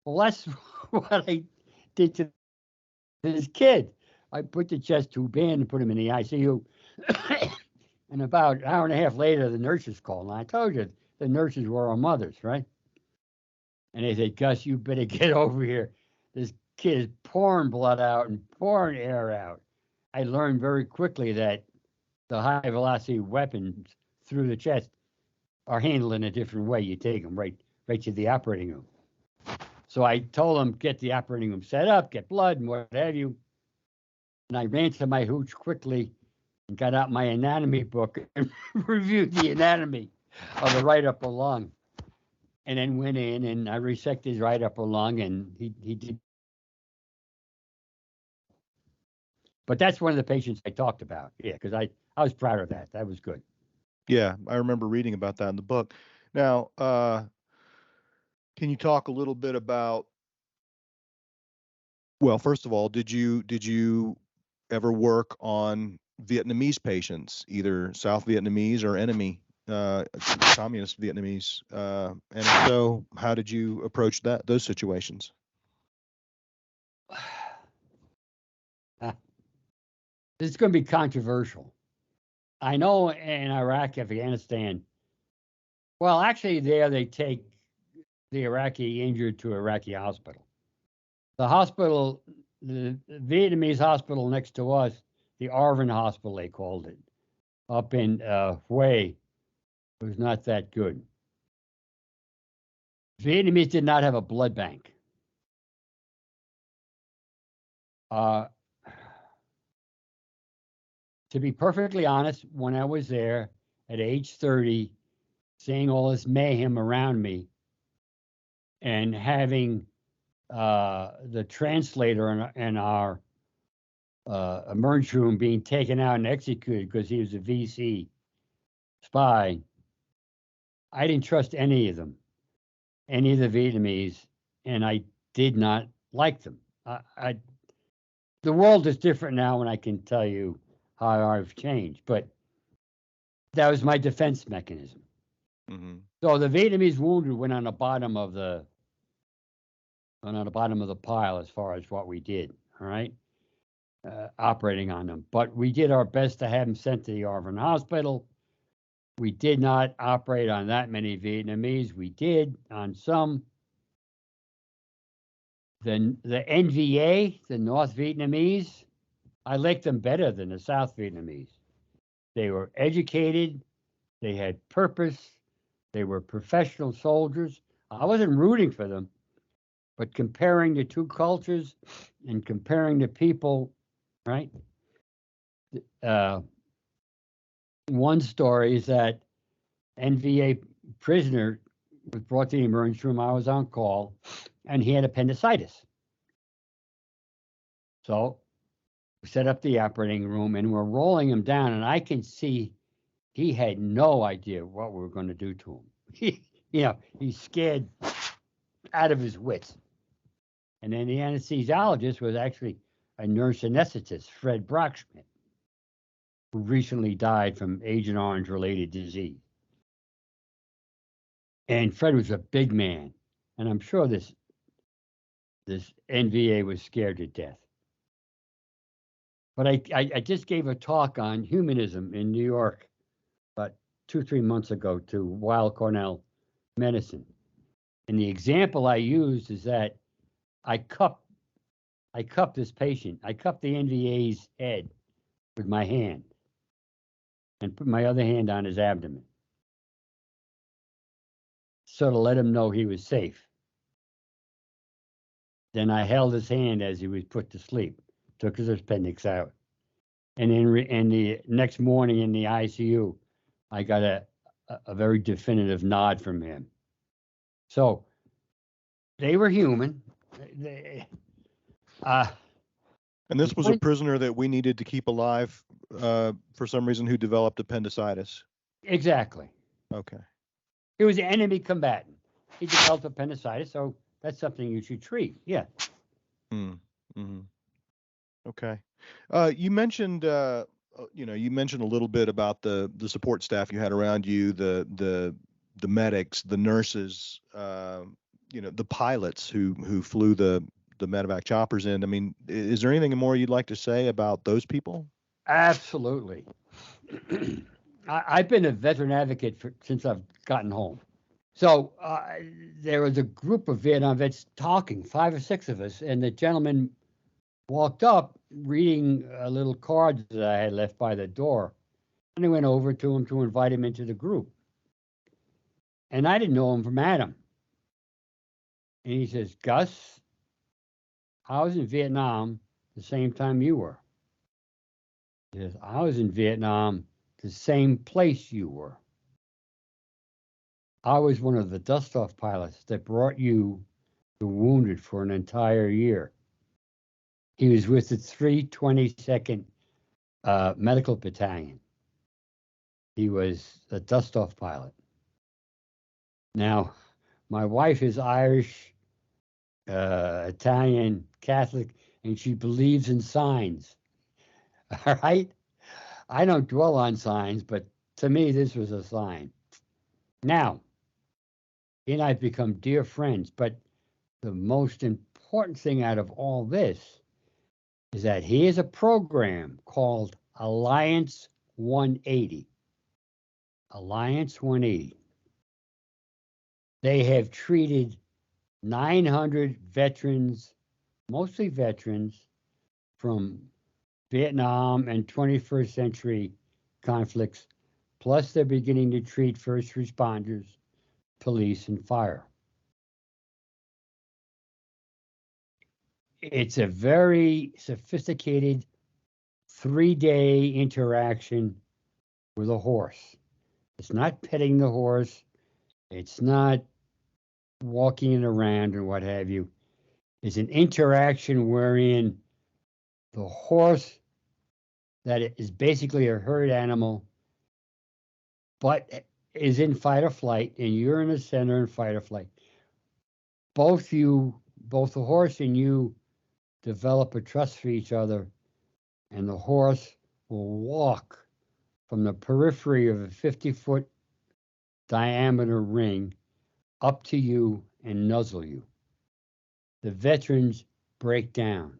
Well, that's what I did to this kid. I put the chest tube in and put him in the ICU. And about an hour and a half later, the nurses called. And I told you, the nurses were our mothers, right? And they said, Gus, you better get over here. This kid is pouring blood out and pouring air out. I learned very quickly that the high velocity weapons through the chest are handled in a different way. You take them right to the operating room. So I told them, get the operating room set up, get blood and what have you. And I ran to my hooch quickly and got out my anatomy book and reviewed the anatomy of the right upper lung. and then went in and I resected his right upper lung, and he did. But that's one of the patients I talked about. Yeah, because I was proud of that. That was good. Yeah, I remember reading about that in the book. Now, can you talk a little bit about, well, first of all, did you ever work on Vietnamese patients, either South Vietnamese or enemy communist Vietnamese? And if so, how did you approach those situations? This is going to be controversial. I know in Iraq, Afghanistan, well, actually, there they take the Iraqi injured to Iraqi hospital. The hospital, the Vietnamese hospital next to us, the Arvin Hospital, they called it, up in Hue, was not that good. Vietnamese did not have a blood bank. Uh, to be perfectly honest, when I was there at age 30, seeing all this mayhem around me and having the translator in our emergency room being taken out and executed because he was a VC spy, I didn't trust any of them, any of the Vietnamese, and I did not like them. The world is different now, and I can tell you how I've changed, but that was my defense mechanism. Mm-hmm. So the Vietnamese wounded went on the bottom of the pile as far as what we did. All right, operating on them, but we did our best to have them sent to the Arvin Hospital. We did not operate on that many Vietnamese. We did on some. The NVA, the North Vietnamese, I liked them better than the South Vietnamese. They were educated, they had purpose, they were professional soldiers. I wasn't rooting for them, but comparing the two cultures and comparing the people, right? One story is that NVA prisoner was brought to the emergency room. I was on call, and he had appendicitis. So we set up the operating room, and we're rolling him down, and I can see he had no idea what we were going to do to him. He's scared out of his wits. And then the anesthesiologist was actually a nurse anesthetist, Fred Brockschmidt, who recently died from Agent Orange related disease. And Fred was a big man, and I'm sure this NVA was scared to death. But I just gave a talk on humanism in New York about 2-3 months ago to Weill Cornell Medicine. And the example I used is that I cupped this patient. I cupped the NVA's head with my hand and put my other hand on his abdomen. So to let him know he was safe. Then I held his hand as he was put to sleep, took his appendix out. And in the next morning in the ICU, I got a very definitive nod from him. So they were human. And this was a prisoner that we needed to keep alive for some reason who developed appendicitis. Exactly. Okay. He was an enemy combatant. He developed appendicitis, so that's something you should treat. Yeah. Mm-hmm. Okay. You mentioned you mentioned a little bit about the support staff you had around you, the medics, the nurses, the pilots who flew the medevac choppers in. I mean, is there anything more you'd like to say about those people? Absolutely. I've been a veteran advocate since I've gotten home. So there was a group of Vietnam vets talking, 5 or 6 of us, and the gentleman walked up reading a little card that I had left by the door. And I went over to him to invite him into the group. And I didn't know him from Adam. And he says, Gus, I was in Vietnam the same time you were. He says, I was in Vietnam the same place you were. I was one of the dust-off pilots that brought you the wounded for an entire year. He was with the 322nd Medical Battalion. He was a dust-off pilot. Now, my wife is Irish, Italian, Catholic, and she believes in signs. All right? I don't dwell on signs, but to me, this was a sign. Now, he and I have become dear friends, but the most important thing out of all this is that he has a program called Alliance 180. Alliance 180. They have treated 900 veterans, mostly veterans, from Vietnam and 21st century conflicts, plus they're beginning to treat first responders, police, and fire. It's a very sophisticated 3-day interaction with a horse. It's not petting the horse. It's not walking it around and what have you. It's an interaction wherein the horse, that is basically a herd animal, but is in fight or flight, and you're in the center in fight or flight. Both the horse and you develop a trust for each other, and the horse will walk from the periphery of a 50-foot diameter ring up to you and nuzzle you. The veterans break down.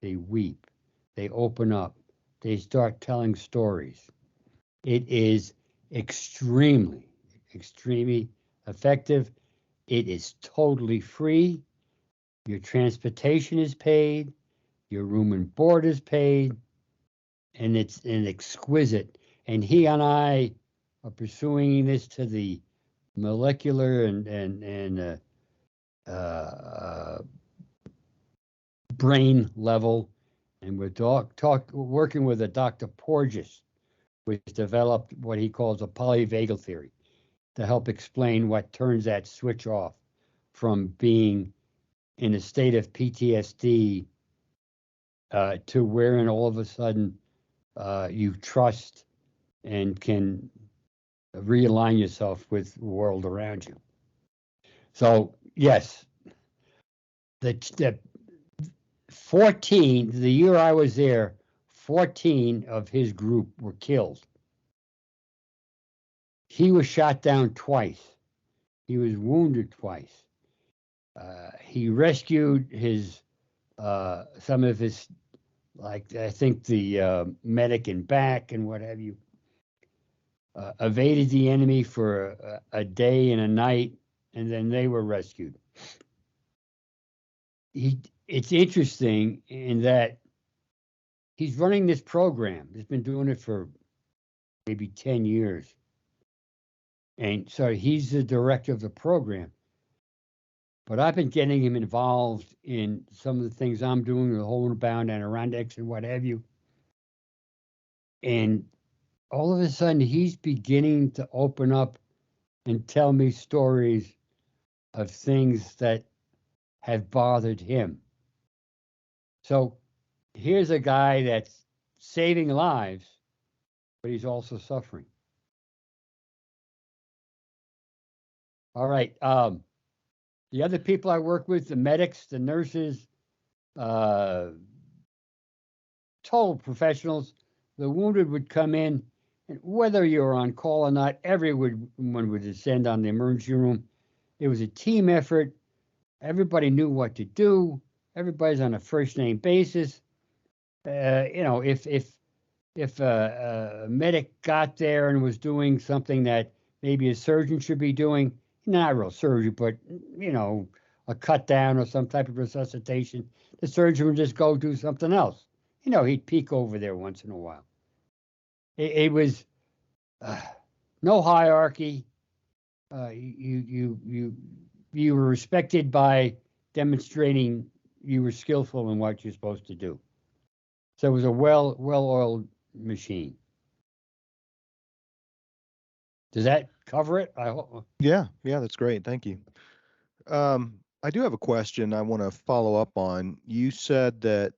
They weep. They open up. They start telling stories. It is extremely, extremely effective. It is totally free. Your transportation is paid. Your room and board is paid. And it's an exquisite. And he and I are pursuing this to the molecular and brain level. And we're working with a Dr. Porges, which developed what he calls a polyvagal theory to help explain what turns that switch off from being in a state of PTSD to wherein all of a sudden you trust and can realign yourself with the world around you. So yes, the 14, the year I was there, 14 of his group were killed. He was shot down twice. He was wounded twice. He rescued his some of his, like I think the medic in back and what have you. Evaded the enemy for a day and a night, and then they were rescued. It's interesting in that he's running this program. He's been doing it for maybe 10 years. And so he's the director of the program. But I've been getting him involved in some of the things I'm doing, the Homeward Bound Adirondacks and what have you. And all of a sudden, he's beginning to open up and tell me stories of things that have bothered him. So here's a guy that's saving lives, but he's also suffering. All right. The other people I work with, the medics, the nurses, total professionals, the wounded would come in, and whether you're on call or not, everyone would descend on the emergency room. It was a team effort. Everybody knew what to do. Everybody's on a first name basis. If a medic got there and was doing something that maybe a surgeon should be doing, not real surgery, but a cut down or some type of resuscitation, the surgeon would just go do something else. He'd peek over there once in a while. It was no hierarchy. You were respected by demonstrating you were skillful in what you're supposed to do. So it was a well-oiled machine. Does that cover it? I hope. Yeah, that's great. Thank you. I do have a question I want to follow up on. You said that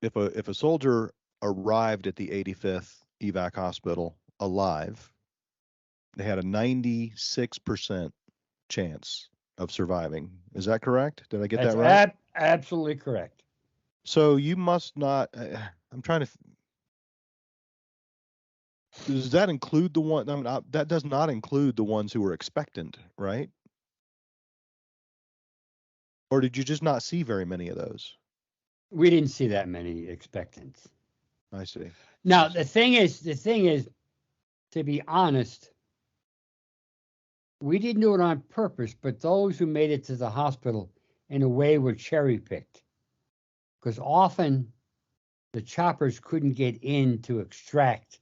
if a soldier arrived at the 85th evac hospital alive, they had a 96% chance of surviving. Is that correct? Did I get That's that right? absolutely correct. So you must not. I'm trying to. Does that include the one? I mean, that does not include the ones who were expectant, right? Or did you just not see very many of those? We didn't see that many expectants. I see. Now the thing is, to be honest, we didn't do it on purpose, but those who made it to the hospital in a way were cherry picked. Because often the choppers couldn't get in to extract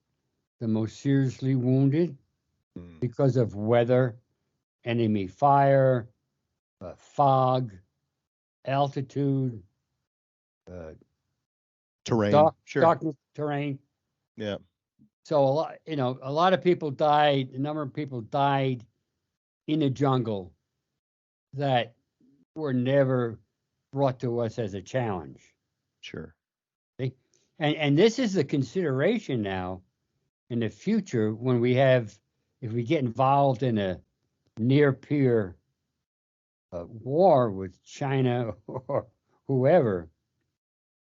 the most seriously wounded Mm. because of weather, enemy fire, fog, altitude, uh, Terrain. Sure. darkness, terrain. Yeah. So a lot of people died. A number of people died in the jungle that were never brought to us as a challenge. Sure. See? And this is the consideration now in the future when if we get involved in a near peer war with China or whoever,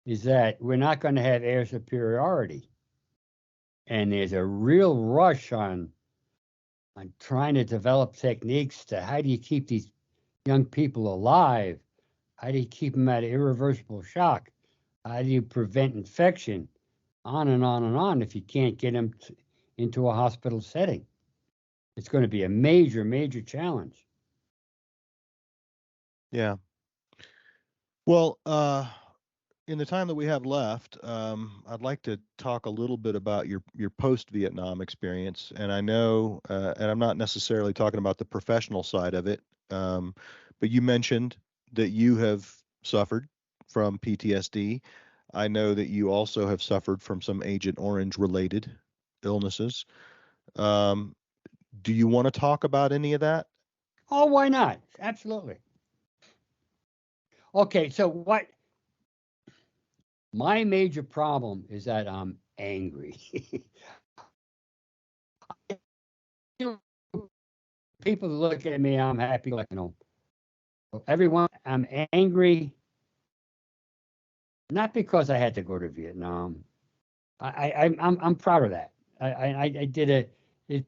is that we're not going to have air superiority. And there's a real rush on trying to develop techniques to how do you keep these young people alive? How do you keep them out of irreversible shock? How do you prevent infection? On and on and on if you can't get them into a hospital setting. It's going to be a major, major challenge. Yeah. Well, in the time that we have left, I'd like to talk a little bit about your post-Vietnam experience. And I know, and I'm not necessarily talking about the professional side of it, but you mentioned that you have suffered from PTSD. I know that you also have suffered from some Agent Orange related illnesses. Um, do you want to talk about any of that? Oh, why not? Absolutely. Okay, so what my major problem is that I'm angry. People look at me, I'm happy, like, everyone, I'm angry, not because I had to go to Vietnam. I'm proud of that. I did it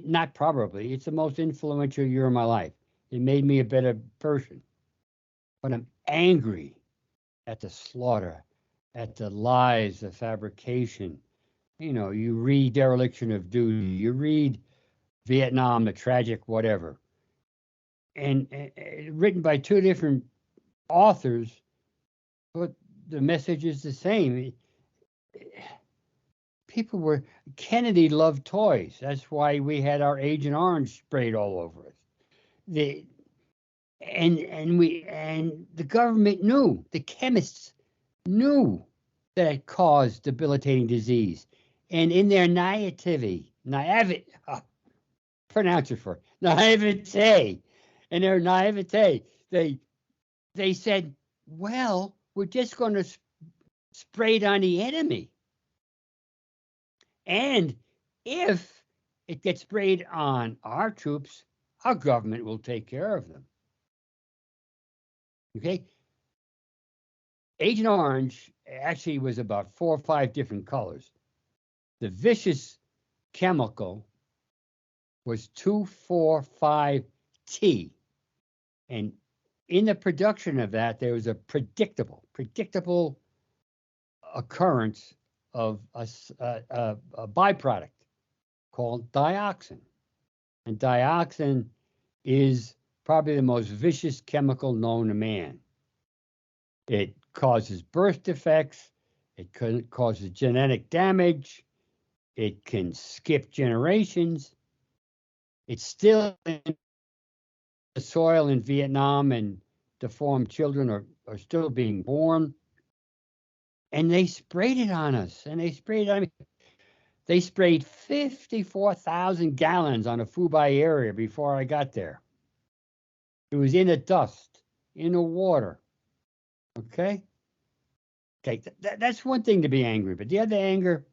not probably. It's the most influential year of my life. It made me a better person. But I'm angry at the slaughter, at the lies, the fabrication. You read Dereliction of Duty, you read Vietnam, the tragic whatever, and written by two different authors, but the message is the same. Kennedy loved toys. That's why we had our Agent Orange sprayed all over us. The and the government knew, the chemists knew that it caused debilitating disease, and in their pronounce it for naivete, in their naivete, they said, well, we're just going to spray it on the enemy. And if it gets sprayed on our troops, our government will take care of them. Okay? Agent Orange actually was about 4 or 5 different colors. The vicious chemical was 2,4,5-T. And in the production of that, there was a predictable occurrence of a byproduct called dioxin. And dioxin is probably the most vicious chemical known to man. It causes birth defects, it causes genetic damage, it can skip generations. It's still in the soil in Vietnam, and deformed children are still being born. And they sprayed it on us, and they sprayed it on me. They sprayed 54,000 gallons on a Fubai area before I got there. It was in the dust, in the water. Okay? Okay, that's one thing to be angry, but the other anger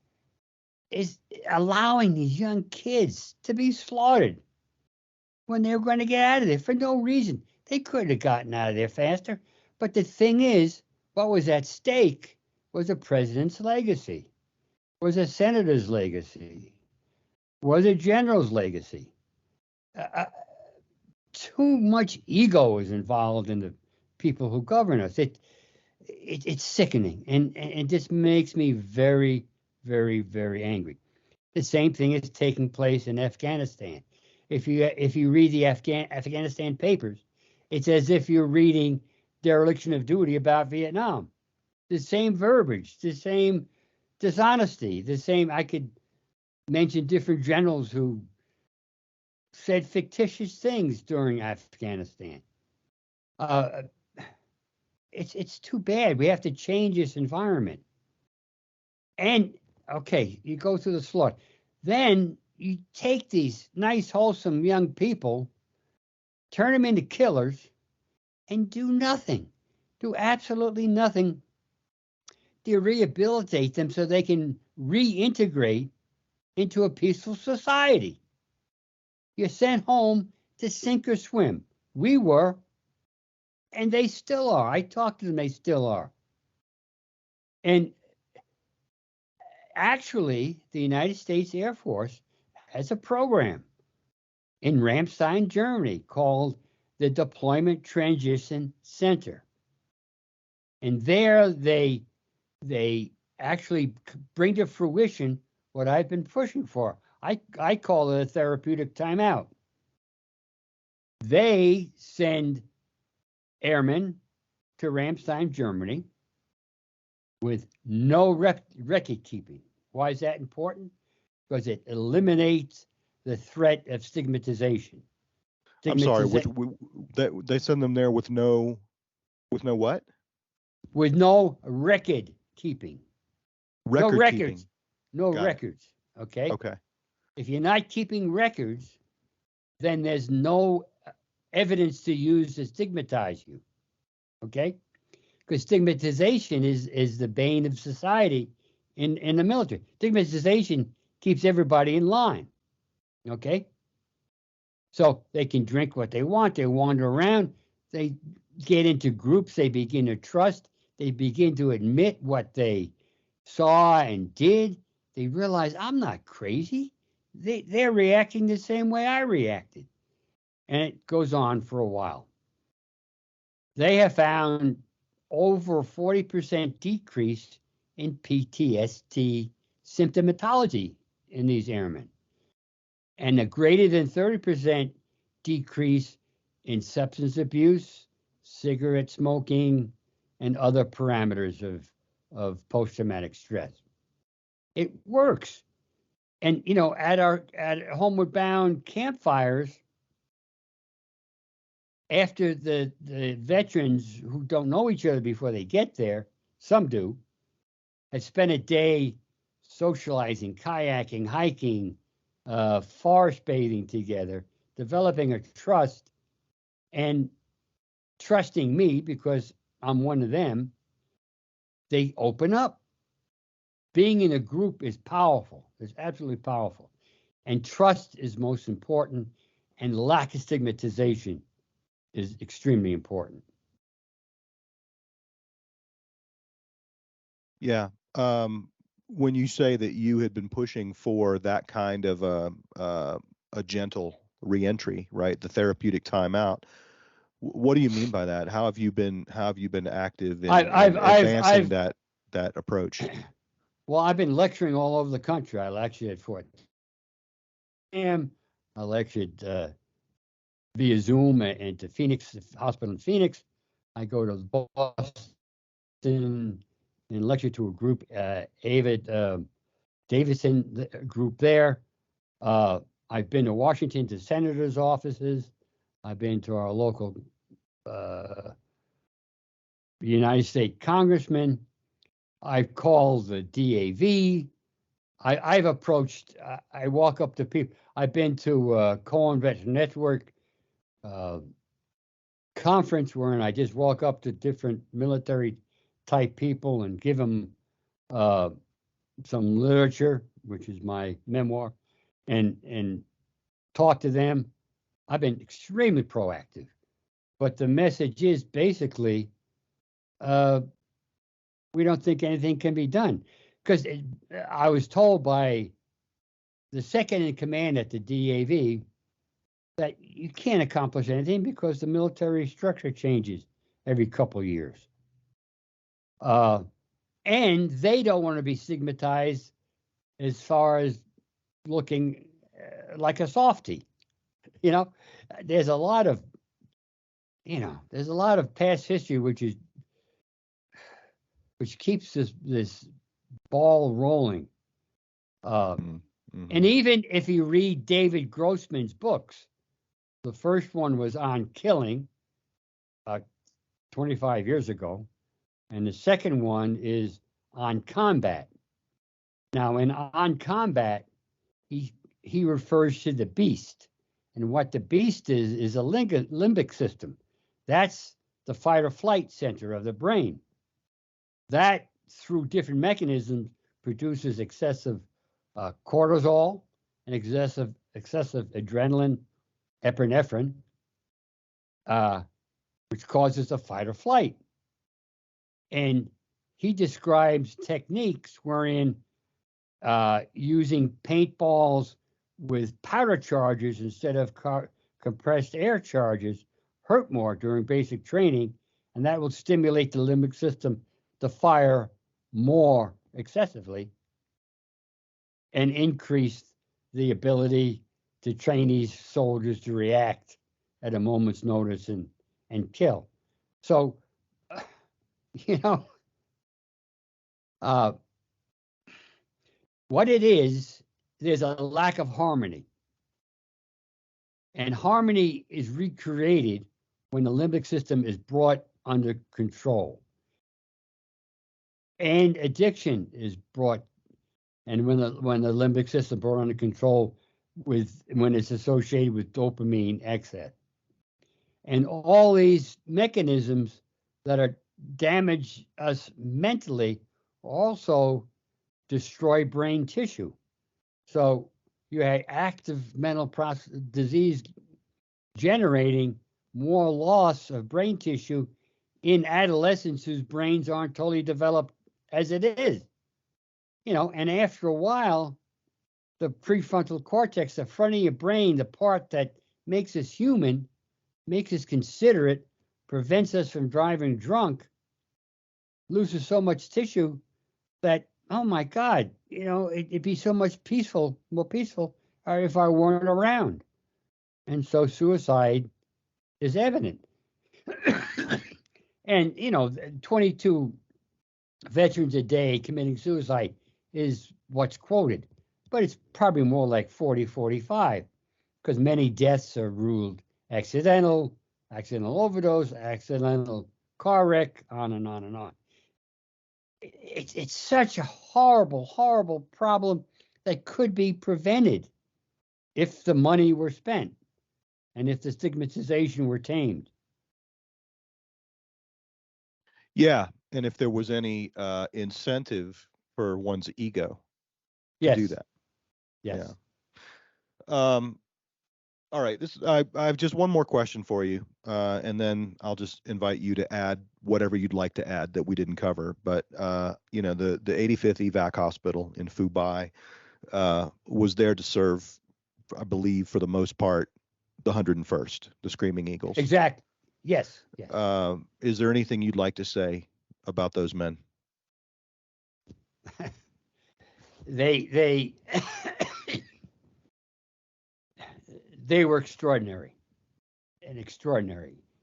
is allowing these young kids to be slaughtered when they were going to get out of there for no reason. They could have gotten out of there faster. But the thing is, what was at stake was a president's legacy, was a senator's legacy, was a general's legacy. Too much ego is involved in the people who govern us. It's sickening, and it just makes me very, very, very angry. The same thing is taking place in Afghanistan. If you read the Afghanistan papers, it's as if you're reading dereliction of duty about Vietnam. The same verbiage, the same dishonesty, the same. I could mention different generals who said fictitious things during Afghanistan. It's too bad. We have to change this environment. And okay, you go through the slaughter. Then you take these nice, wholesome young people, turn them into killers, and do nothing. Do absolutely nothing to rehabilitate them so they can reintegrate into a peaceful society. You're sent home to sink or swim. We were, and they still are. I talked to them, they still are. And actually, the United States Air Force has a program in Ramstein, Germany, called the Deployment Transition Center. And there they actually bring to fruition what I've been pushing for. I call it a therapeutic timeout. They send airmen to Ramstein, Germany, with no record keeping. Why is that important? Because it eliminates the threat of stigmatization. I'm sorry. They send them there with no what? With no record keeping. Record no records. keeping. No Got records. It. Okay. Okay. If you're not keeping records, then there's no evidence to use to stigmatize you. Okay? Because stigmatization is the bane of society in the military. Stigmatization keeps everybody in line. Okay? So they can drink what they want, they wander around, they get into groups, they begin to trust, they begin to admit what they saw and did. They realize I'm not crazy. They're reacting the same way I reacted. And it goes on for a while. They have found over 40% decrease in PTSD symptomatology in these airmen, and a greater than 30% decrease in substance abuse, cigarette smoking, and other parameters of post-traumatic stress. It works. And at Homeward Bound campfires, after the veterans who don't know each other before they get there, some do, have spent a day socializing, kayaking, hiking, forest bathing together, developing a trust, and trusting me because I'm one of them, they open up. Being in a group is powerful. It's absolutely powerful. And trust is most important, and lack of stigmatization is extremely important. Yeah. When you say that you had been pushing for that kind of a gentle reentry, right? The therapeutic timeout. What do you mean by that? How have you been active in advancing that approach? Well, I've been lecturing all over the country. I lectured at Fort Sam. I lectured via Zoom and to Phoenix Hospital in Phoenix. I go to Boston and lecture to a group, Avid Davidson group there. I've been to Washington to senators' offices. I've been to our local United States congressman. I've called the DAV. I've approached. I walk up to people. I've been to Cohen Veteran Network uh, conference wherein I just walk up to different military type people and give them uh, some literature, which is my memoir, and talk to them. I've been extremely proactive, but the message is basically uh, we don't think anything can be done because I was told by the second in command at the DAV that you can't accomplish anything because the military structure changes every couple of years. Uh, and they don't want to be stigmatized as far as looking like a softie. You know, there's a lot of, there's a lot of past history which keeps this ball rolling. And even if you read David Grossman's books, the first one was on killing 25 years ago, and the second one is on combat. Now, in On Combat, he refers to the beast, and what the beast is a limbic system. That's the fight or flight center of the brain. That, through different mechanisms, produces excessive cortisol and excessive adrenaline, epinephrine, which causes a fight or flight. And he describes techniques wherein using paintballs with powder charges instead of compressed air charges hurt more during basic training, and that will stimulate the limbic system to fire more excessively and increase the ability to train these soldiers to react at a moment's notice and kill. So, you know, what it is, there's a lack of harmony. And harmony is recreated when the limbic system is brought under control. And addiction is brought, and when the limbic system is brought under control when it's associated with dopamine excess. And all these mechanisms that are damage us mentally also destroy brain tissue. So you have active mental disease generating more loss of brain tissue in adolescents whose brains aren't totally developed as it is. And after a while, the prefrontal cortex, the front of your brain, the part that makes us human, makes us considerate, prevents us from driving drunk, loses so much tissue that, oh my God, it'd be so much more peaceful if I weren't around. And so suicide is evident. And, 22 veterans a day committing suicide is what's quoted, but it's probably more like 40, 45, because many deaths are ruled accidental overdose, accidental car wreck, on and on and on. It's such a horrible, horrible problem that could be prevented if the money were spent and if the stigmatization were tamed. Yeah, and if there was any incentive for one's ego to do that. Yes. Yeah. All right. I have just one more question for you, and then I'll just invite you to add whatever you'd like to add that we didn't cover. But the 85th Evac Hospital in Fubai was there to serve, I believe, for the most part, the 101st, the Screaming Eagles. Exactly. Yes. Is there anything you'd like to say about those men? They they were extraordinary.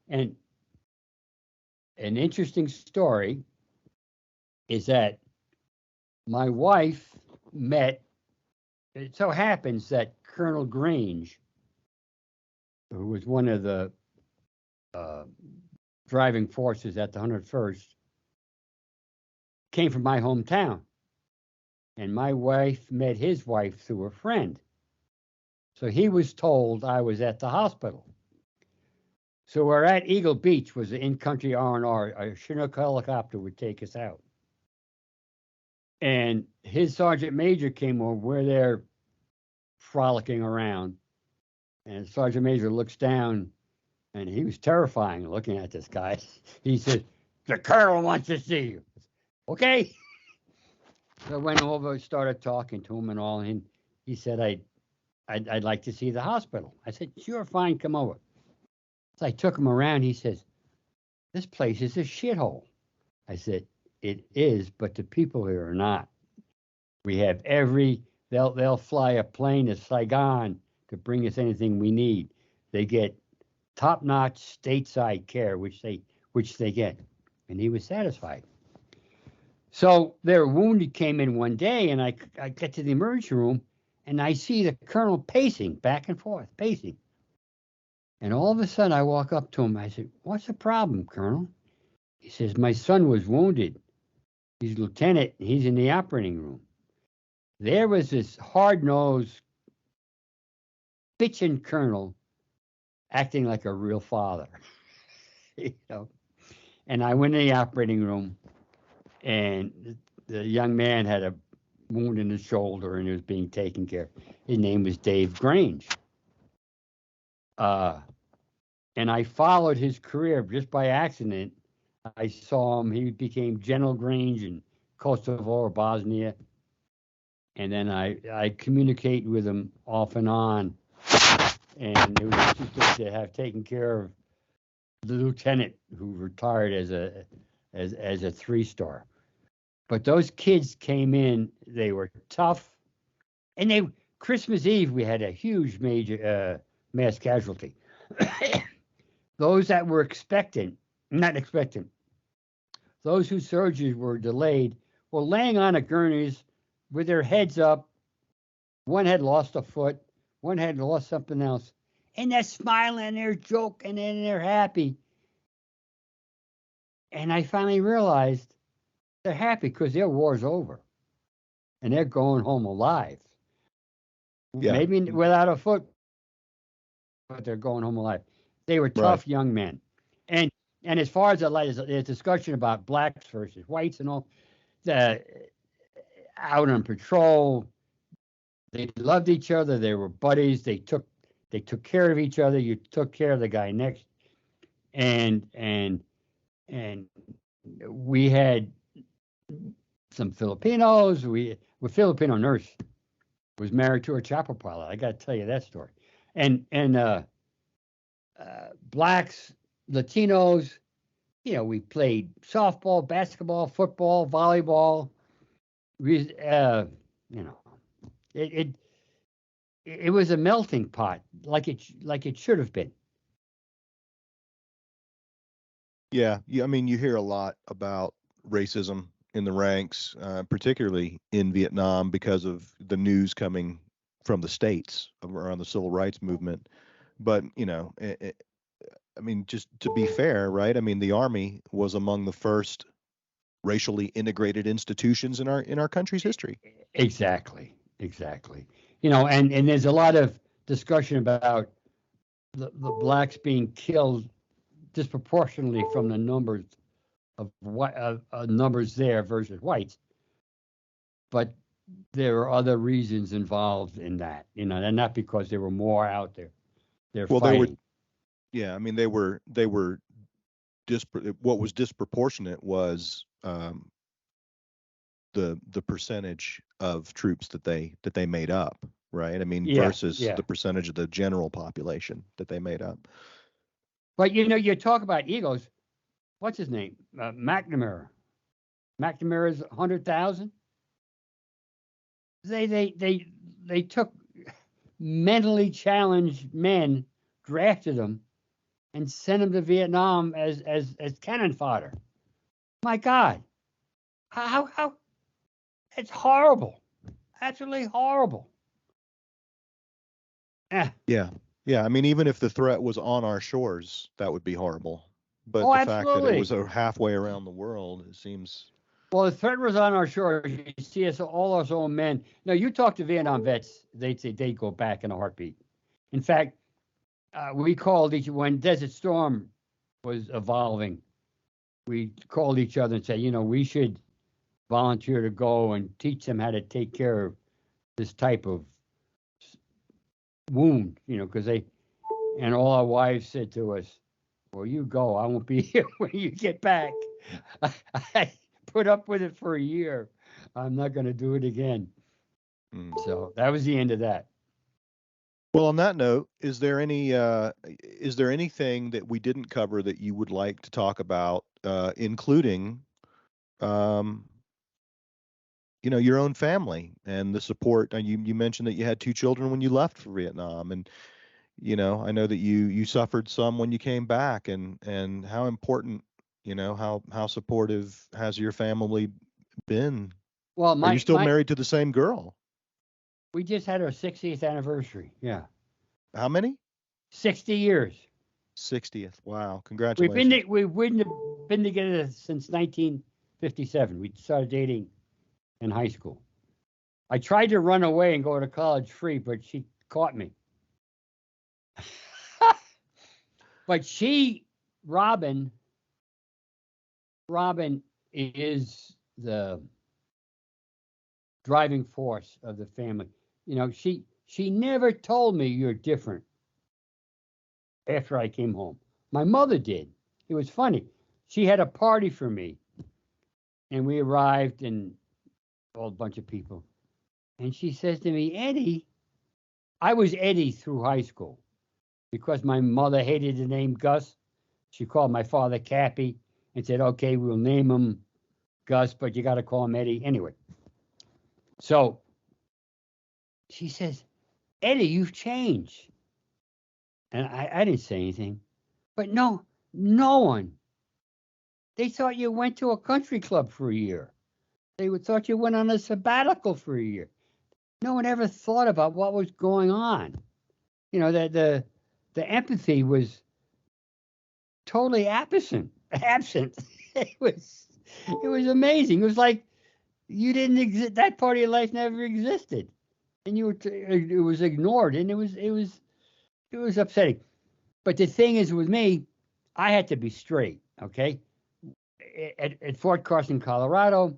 And an interesting story is that my wife it so happens that Colonel Grange, who was one of the driving forces at the 101st, came from my hometown. and my wife met his wife through a friend. So he was told I was at the hospital. So we're at Eagle Beach, was the in-country R&R. A Chinook helicopter would take us out. And his sergeant major came over. We're there frolicking around. And Sergeant Major looks down, and he was terrifying looking at this guy. He said, "The colonel wants to see you." Okay. So I went over, started talking to him and all, and he said, I'd like to see the hospital. I said, "Sure, fine, come over." So I took him around. He says, "This place is a shithole." I said, "It is, but the people here are not. We have they'll fly a plane to Saigon to bring us anything we need. They get top-notch stateside care, which they get." And he was satisfied. So their wounded came in one day, and I get to the emergency room, and I see the colonel pacing back and forth, pacing. And all of a sudden, I walk up to him. I said, "What's the problem, Colonel?" He says, "My son was wounded. He's a lieutenant. He's in the operating room." There was this hard-nosed, bitchin' colonel acting like a real father, you know. And I went in the operating room, and the young man had a wound in his shoulder, and he was being taken care of. His name was Dave Grange. And I followed his career just by accident. I saw him. He became General Grange in Kosovo or Bosnia. And then I communicated with him off and on. And it was just to have taken care of the lieutenant who retired as a 3-star. But those kids came in, they were tough. And Christmas Eve, we had a huge major mass casualty. Those that were not expectant, those whose surgeries were delayed, were laying on a gurneys with their heads up. One had lost a foot, one had lost something else. And they're smiling, they're joking, and they're happy. And I finally realized they're happy because their war's over. And they're going home alive. Yeah. Maybe without a foot, but they're going home alive. They were tough young men. And as far as there's discussion about blacks versus whites and all, out on patrol, they loved each other. They were buddies. They took care of each other. You took care of the guy next, and we had some Filipinos. A Filipino nurse was married to a chopper pilot. I got to tell you that story. And blacks, Latinos, we played softball, basketball, football, volleyball. It was a melting pot, like it should have been. Yeah, I mean, you hear a lot about racism in the ranks, particularly in Vietnam, because of the news coming from the States around the civil rights movement. But I mean, just to be fair, right? I mean, the Army was among the first racially integrated institutions in our country's history. Exactly. And there's a lot of discussion about the blacks being killed disproportionately from the numbers of numbers there versus whites. But there are other reasons involved in that, and not because there were more out there. They're fighting. I mean, they were what was disproportionate was the percentage of troops that they made up, right? I mean, versus the percentage of the general population that they made up. But you talk about egos. What's his name? McNamara. McNamara's 100,000. They took mentally challenged men, drafted them, and sent them to Vietnam as cannon fodder. My God, how it's horrible, absolutely horrible. Yeah. I mean, even if the threat was on our shores, that would be horrible. But the absolutely. fact that it was halfway around the world, it seems Well, the threat was on our shores. You see us, all our own men. Now, you talk to Vietnam vets, they'd say they'd go back in a heartbeat. In fact, we called when Desert Storm was evolving, we called each other and said, we should volunteer to go and teach them how to take care of this type of wound, because and all our wives said to us, well, you go. I won't be here when you get back. I put up with it for a year. I'm not going to do it again. So that was the end of that. Well, on that note, is there anything that we didn't cover that you would like to talk about, including, your own family and the support? You mentioned that you had two children when you left for Vietnam, and I know that you suffered some when you came back, and how important, how supportive has your family been? Well, Are you still married to the same girl? We just had our 60th anniversary. Yeah. How many? 60 years. 60th. Wow. Congratulations. We've been together since 1957. We started dating in high school. I tried to run away and go to college free, but she caught me. But Robin is the driving force of the family. She never told me you're different after I came home. My mother did. It was funny. She had a party for me, and we arrived, and a bunch of people. And she says to me, Eddie, I was Eddie through high school because my mother hated the name Gus. She called my father Cappy and said, okay, we'll name him Gus, but you got to call him Eddie. Anyway, so she says, Eddie, you've changed. And I didn't say anything. But no one. They thought you went to a country club for a year. They thought you went on a sabbatical for a year. No one ever thought about what was going on. The empathy was totally absent. It was amazing. It was like you didn't exist. That part of your life never existed, and it was ignored, and it was upsetting. But the thing is, with me, I had to be straight. Okay, at Fort Carson, Colorado,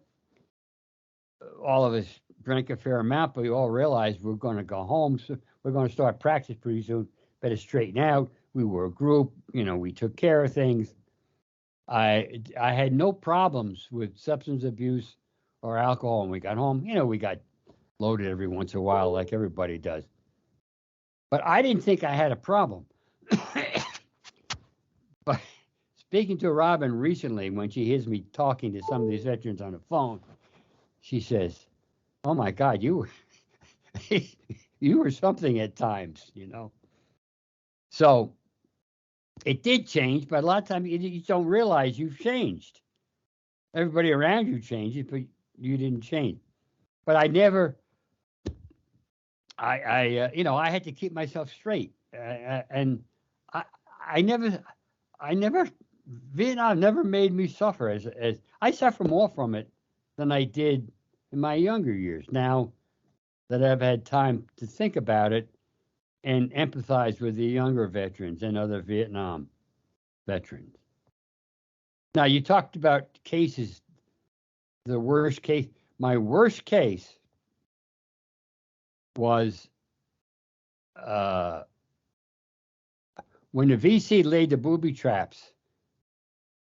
all of us drank a fair amount, but we all realized we're going to go home. So we're going to start practice pretty soon. Better straighten out. We were a group. We took care of things. I had no problems with substance abuse or alcohol when we got home. We got loaded every once in a while, like everybody does. But I didn't think I had a problem. But speaking to Robin recently, when she hears me talking to some of these veterans on the phone, she says, oh my God, you were something at times, So it did change, but a lot of times you don't realize you've changed. Everybody around you changes, but you didn't change. But I never, I had to keep myself straight, and I never, Vietnam never made me suffer as I suffer more from it than I did in my younger years. Now that I've had time to think about it and empathize with the younger veterans and other Vietnam veterans. Now, you talked about cases, the worst case. My worst case was when the VC laid the booby traps.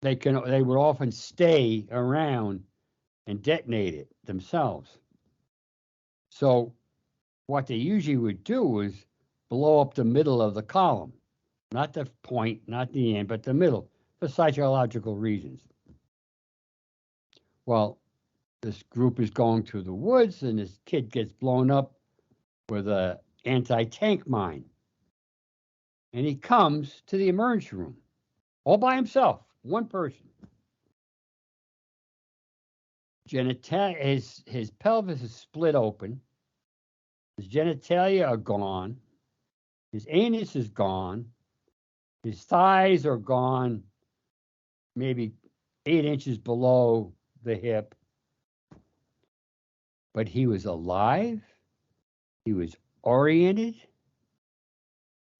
They would often stay around and detonate it themselves. So what they usually would do is blow up the middle of the column, not the point, not the end, but the middle, for psychological reasons. Well, this group is going through the woods, and this kid gets blown up with an anti-tank mine. And he comes to the emergency room, all by himself, one person. His pelvis is split open. His genitalia are gone. His anus is gone. His thighs are gone, maybe 8 inches below the hip. but he was alive. He was oriented.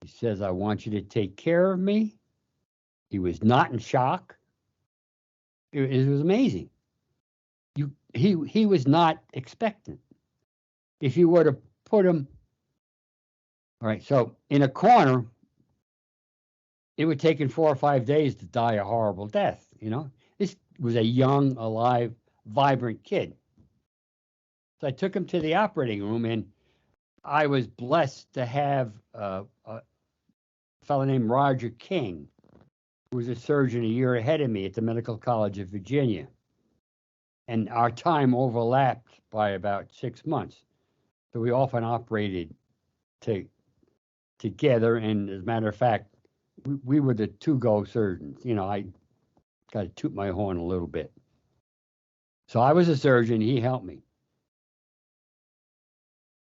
He says, I want you to take care of me. He was not in shock. It was amazing. He was not expectant. If you were to put him, all right, so in a corner, it would take him 4 or 5 days to die a horrible death. This was a young, alive, vibrant kid. So I took him to the operating room, and I was blessed to have a fellow named Roger King, who was a surgeon a year ahead of me at the Medical College of Virginia. And our time overlapped by about 6 months. So we often operated together. And as a matter of fact, we were the two-go surgeons. I got to toot my horn a little bit. So I was a surgeon. He helped me.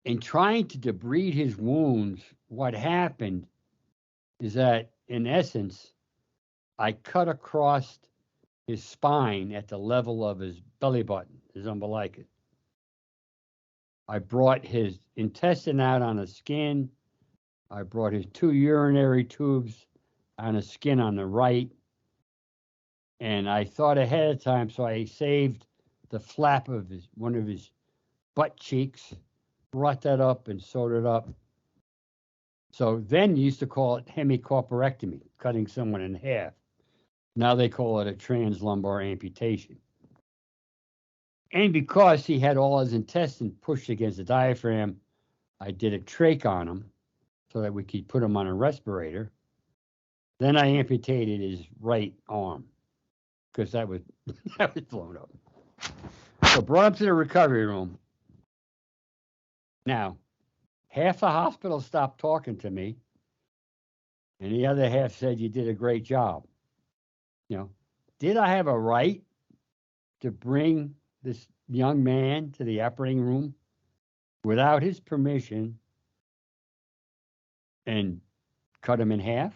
In trying to debride his wounds, what happened is that, in essence, I cut across his spine at the level of his belly button, his umbilicus. I brought his intestine out on the skin. I brought his 2 urinary tubes on the skin on the right. And I thought ahead of time, so I saved the flap of one of his butt cheeks, brought that up and sewed it up. So then you used to call it hemicorporectomy, cutting someone in half. Now they call it a translumbar amputation. And because he had all his intestine pushed against the diaphragm, I did a trach on him so that we could put him on a respirator. Then I amputated his right arm because that was blown up. So brought him to the recovery room. Now, half the hospital stopped talking to me, and the other half said, you did a great job. Did I have a right to bring this young man to the operating room without his permission and cut him in half?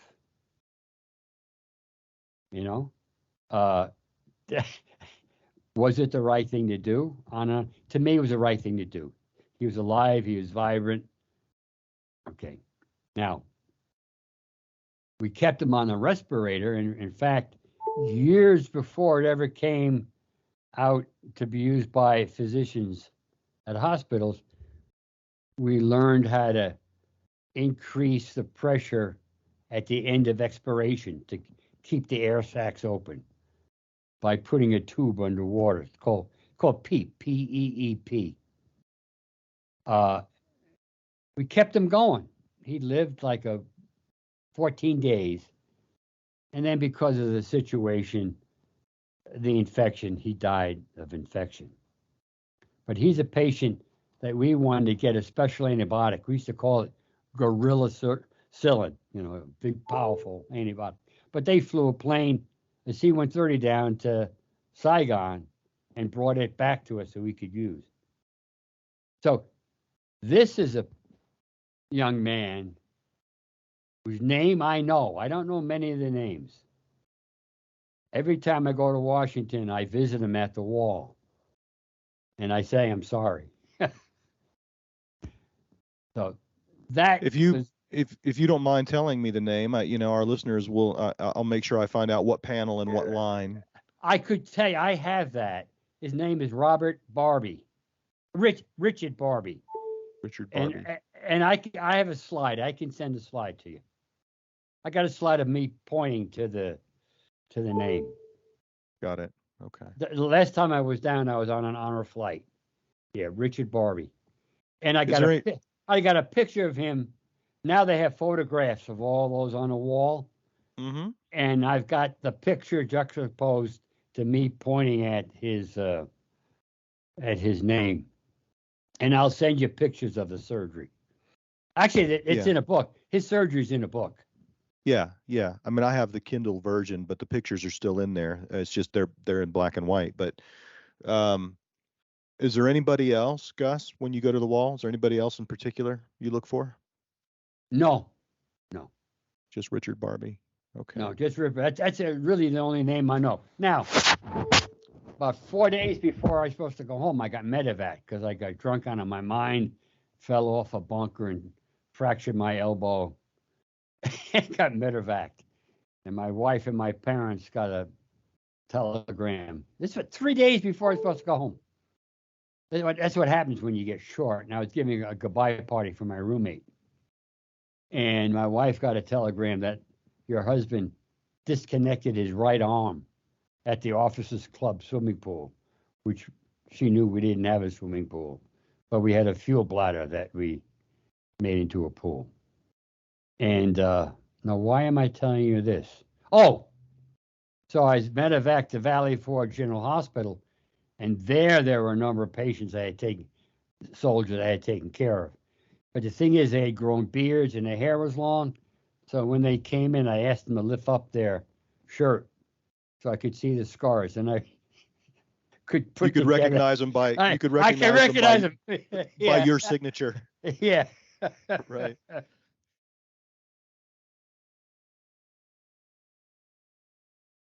Was it the right thing to do? To me, it was the right thing to do. He was alive. He was vibrant. Okay. Now, we kept him on the respirator. And in fact, years before it ever came out to be used by physicians at hospitals, we learned how to increase the pressure at the end of expiration to keep the air sacs open by putting a tube underwater. It's called PEEP, P-E-E-P. We kept him going. He lived like 14 days. And then because of the situation, the infection, he died of infection. But he's a patient that we wanted to get a special antibiotic. We used to call it gorillacillin, a big, powerful antibiotic. But they flew a plane, a C-130, down to Saigon and brought it back to us so we could use. So this is a young man whose name I know. I don't know many of the names. Every time I go to Washington, I visit him at the wall, and I say, I'm sorry. So that if you don't mind telling me the name, our listeners will. I'll make sure I find out what panel and what line. I could tell you, I have that. His name is Robert Barbie, Richard Barbie. Richard Barbie. And I have a slide. I can send a slide to you. I got a slide of me pointing to the name. Got it. Okay. The last time I was down, I was on an honor flight. Yeah, Richard Barbie. And I got a picture of him. Now they have photographs of all those on the wall. Mm-hmm. And I've got the picture juxtaposed to me pointing at his name. And I'll send you pictures of the surgery. Actually, it's in a book. His surgery's in a book. Yeah. I mean, I have the Kindle version, but the pictures are still in there. It's just they're in black and white. But is there anybody else, Gus, when you go to the wall? Is there anybody else in particular you look for? No. Just Richard Barbie. Okay. No, just Richard. That's really the only name I know. Now, about 4 days before I was supposed to go home, I got medevac because I got drunk out of my mind, fell off a bunker and fractured my elbow. Got medevac. And my wife and my parents got a telegram. This was 3 days before I was supposed to go home. That's what happens when you get short. And I was giving a goodbye party for my roommate. And my wife got a telegram that your husband disconnected his right arm at the officers' club swimming pool, which she knew we didn't have a swimming pool, but we had a fuel bladder that we made into a pool. And now, why am I telling you this? Oh, so I medevac to Valley Forge General Hospital, and there were a number of patients I had taken, soldiers I had taken care of. But the thing is, they had grown beards and their hair was long. So when they came in, I asked them to lift up their shirt so I could see the scars, and I could put. You could together, recognize them by. You could I can recognize them them by your signature. Yeah. Right.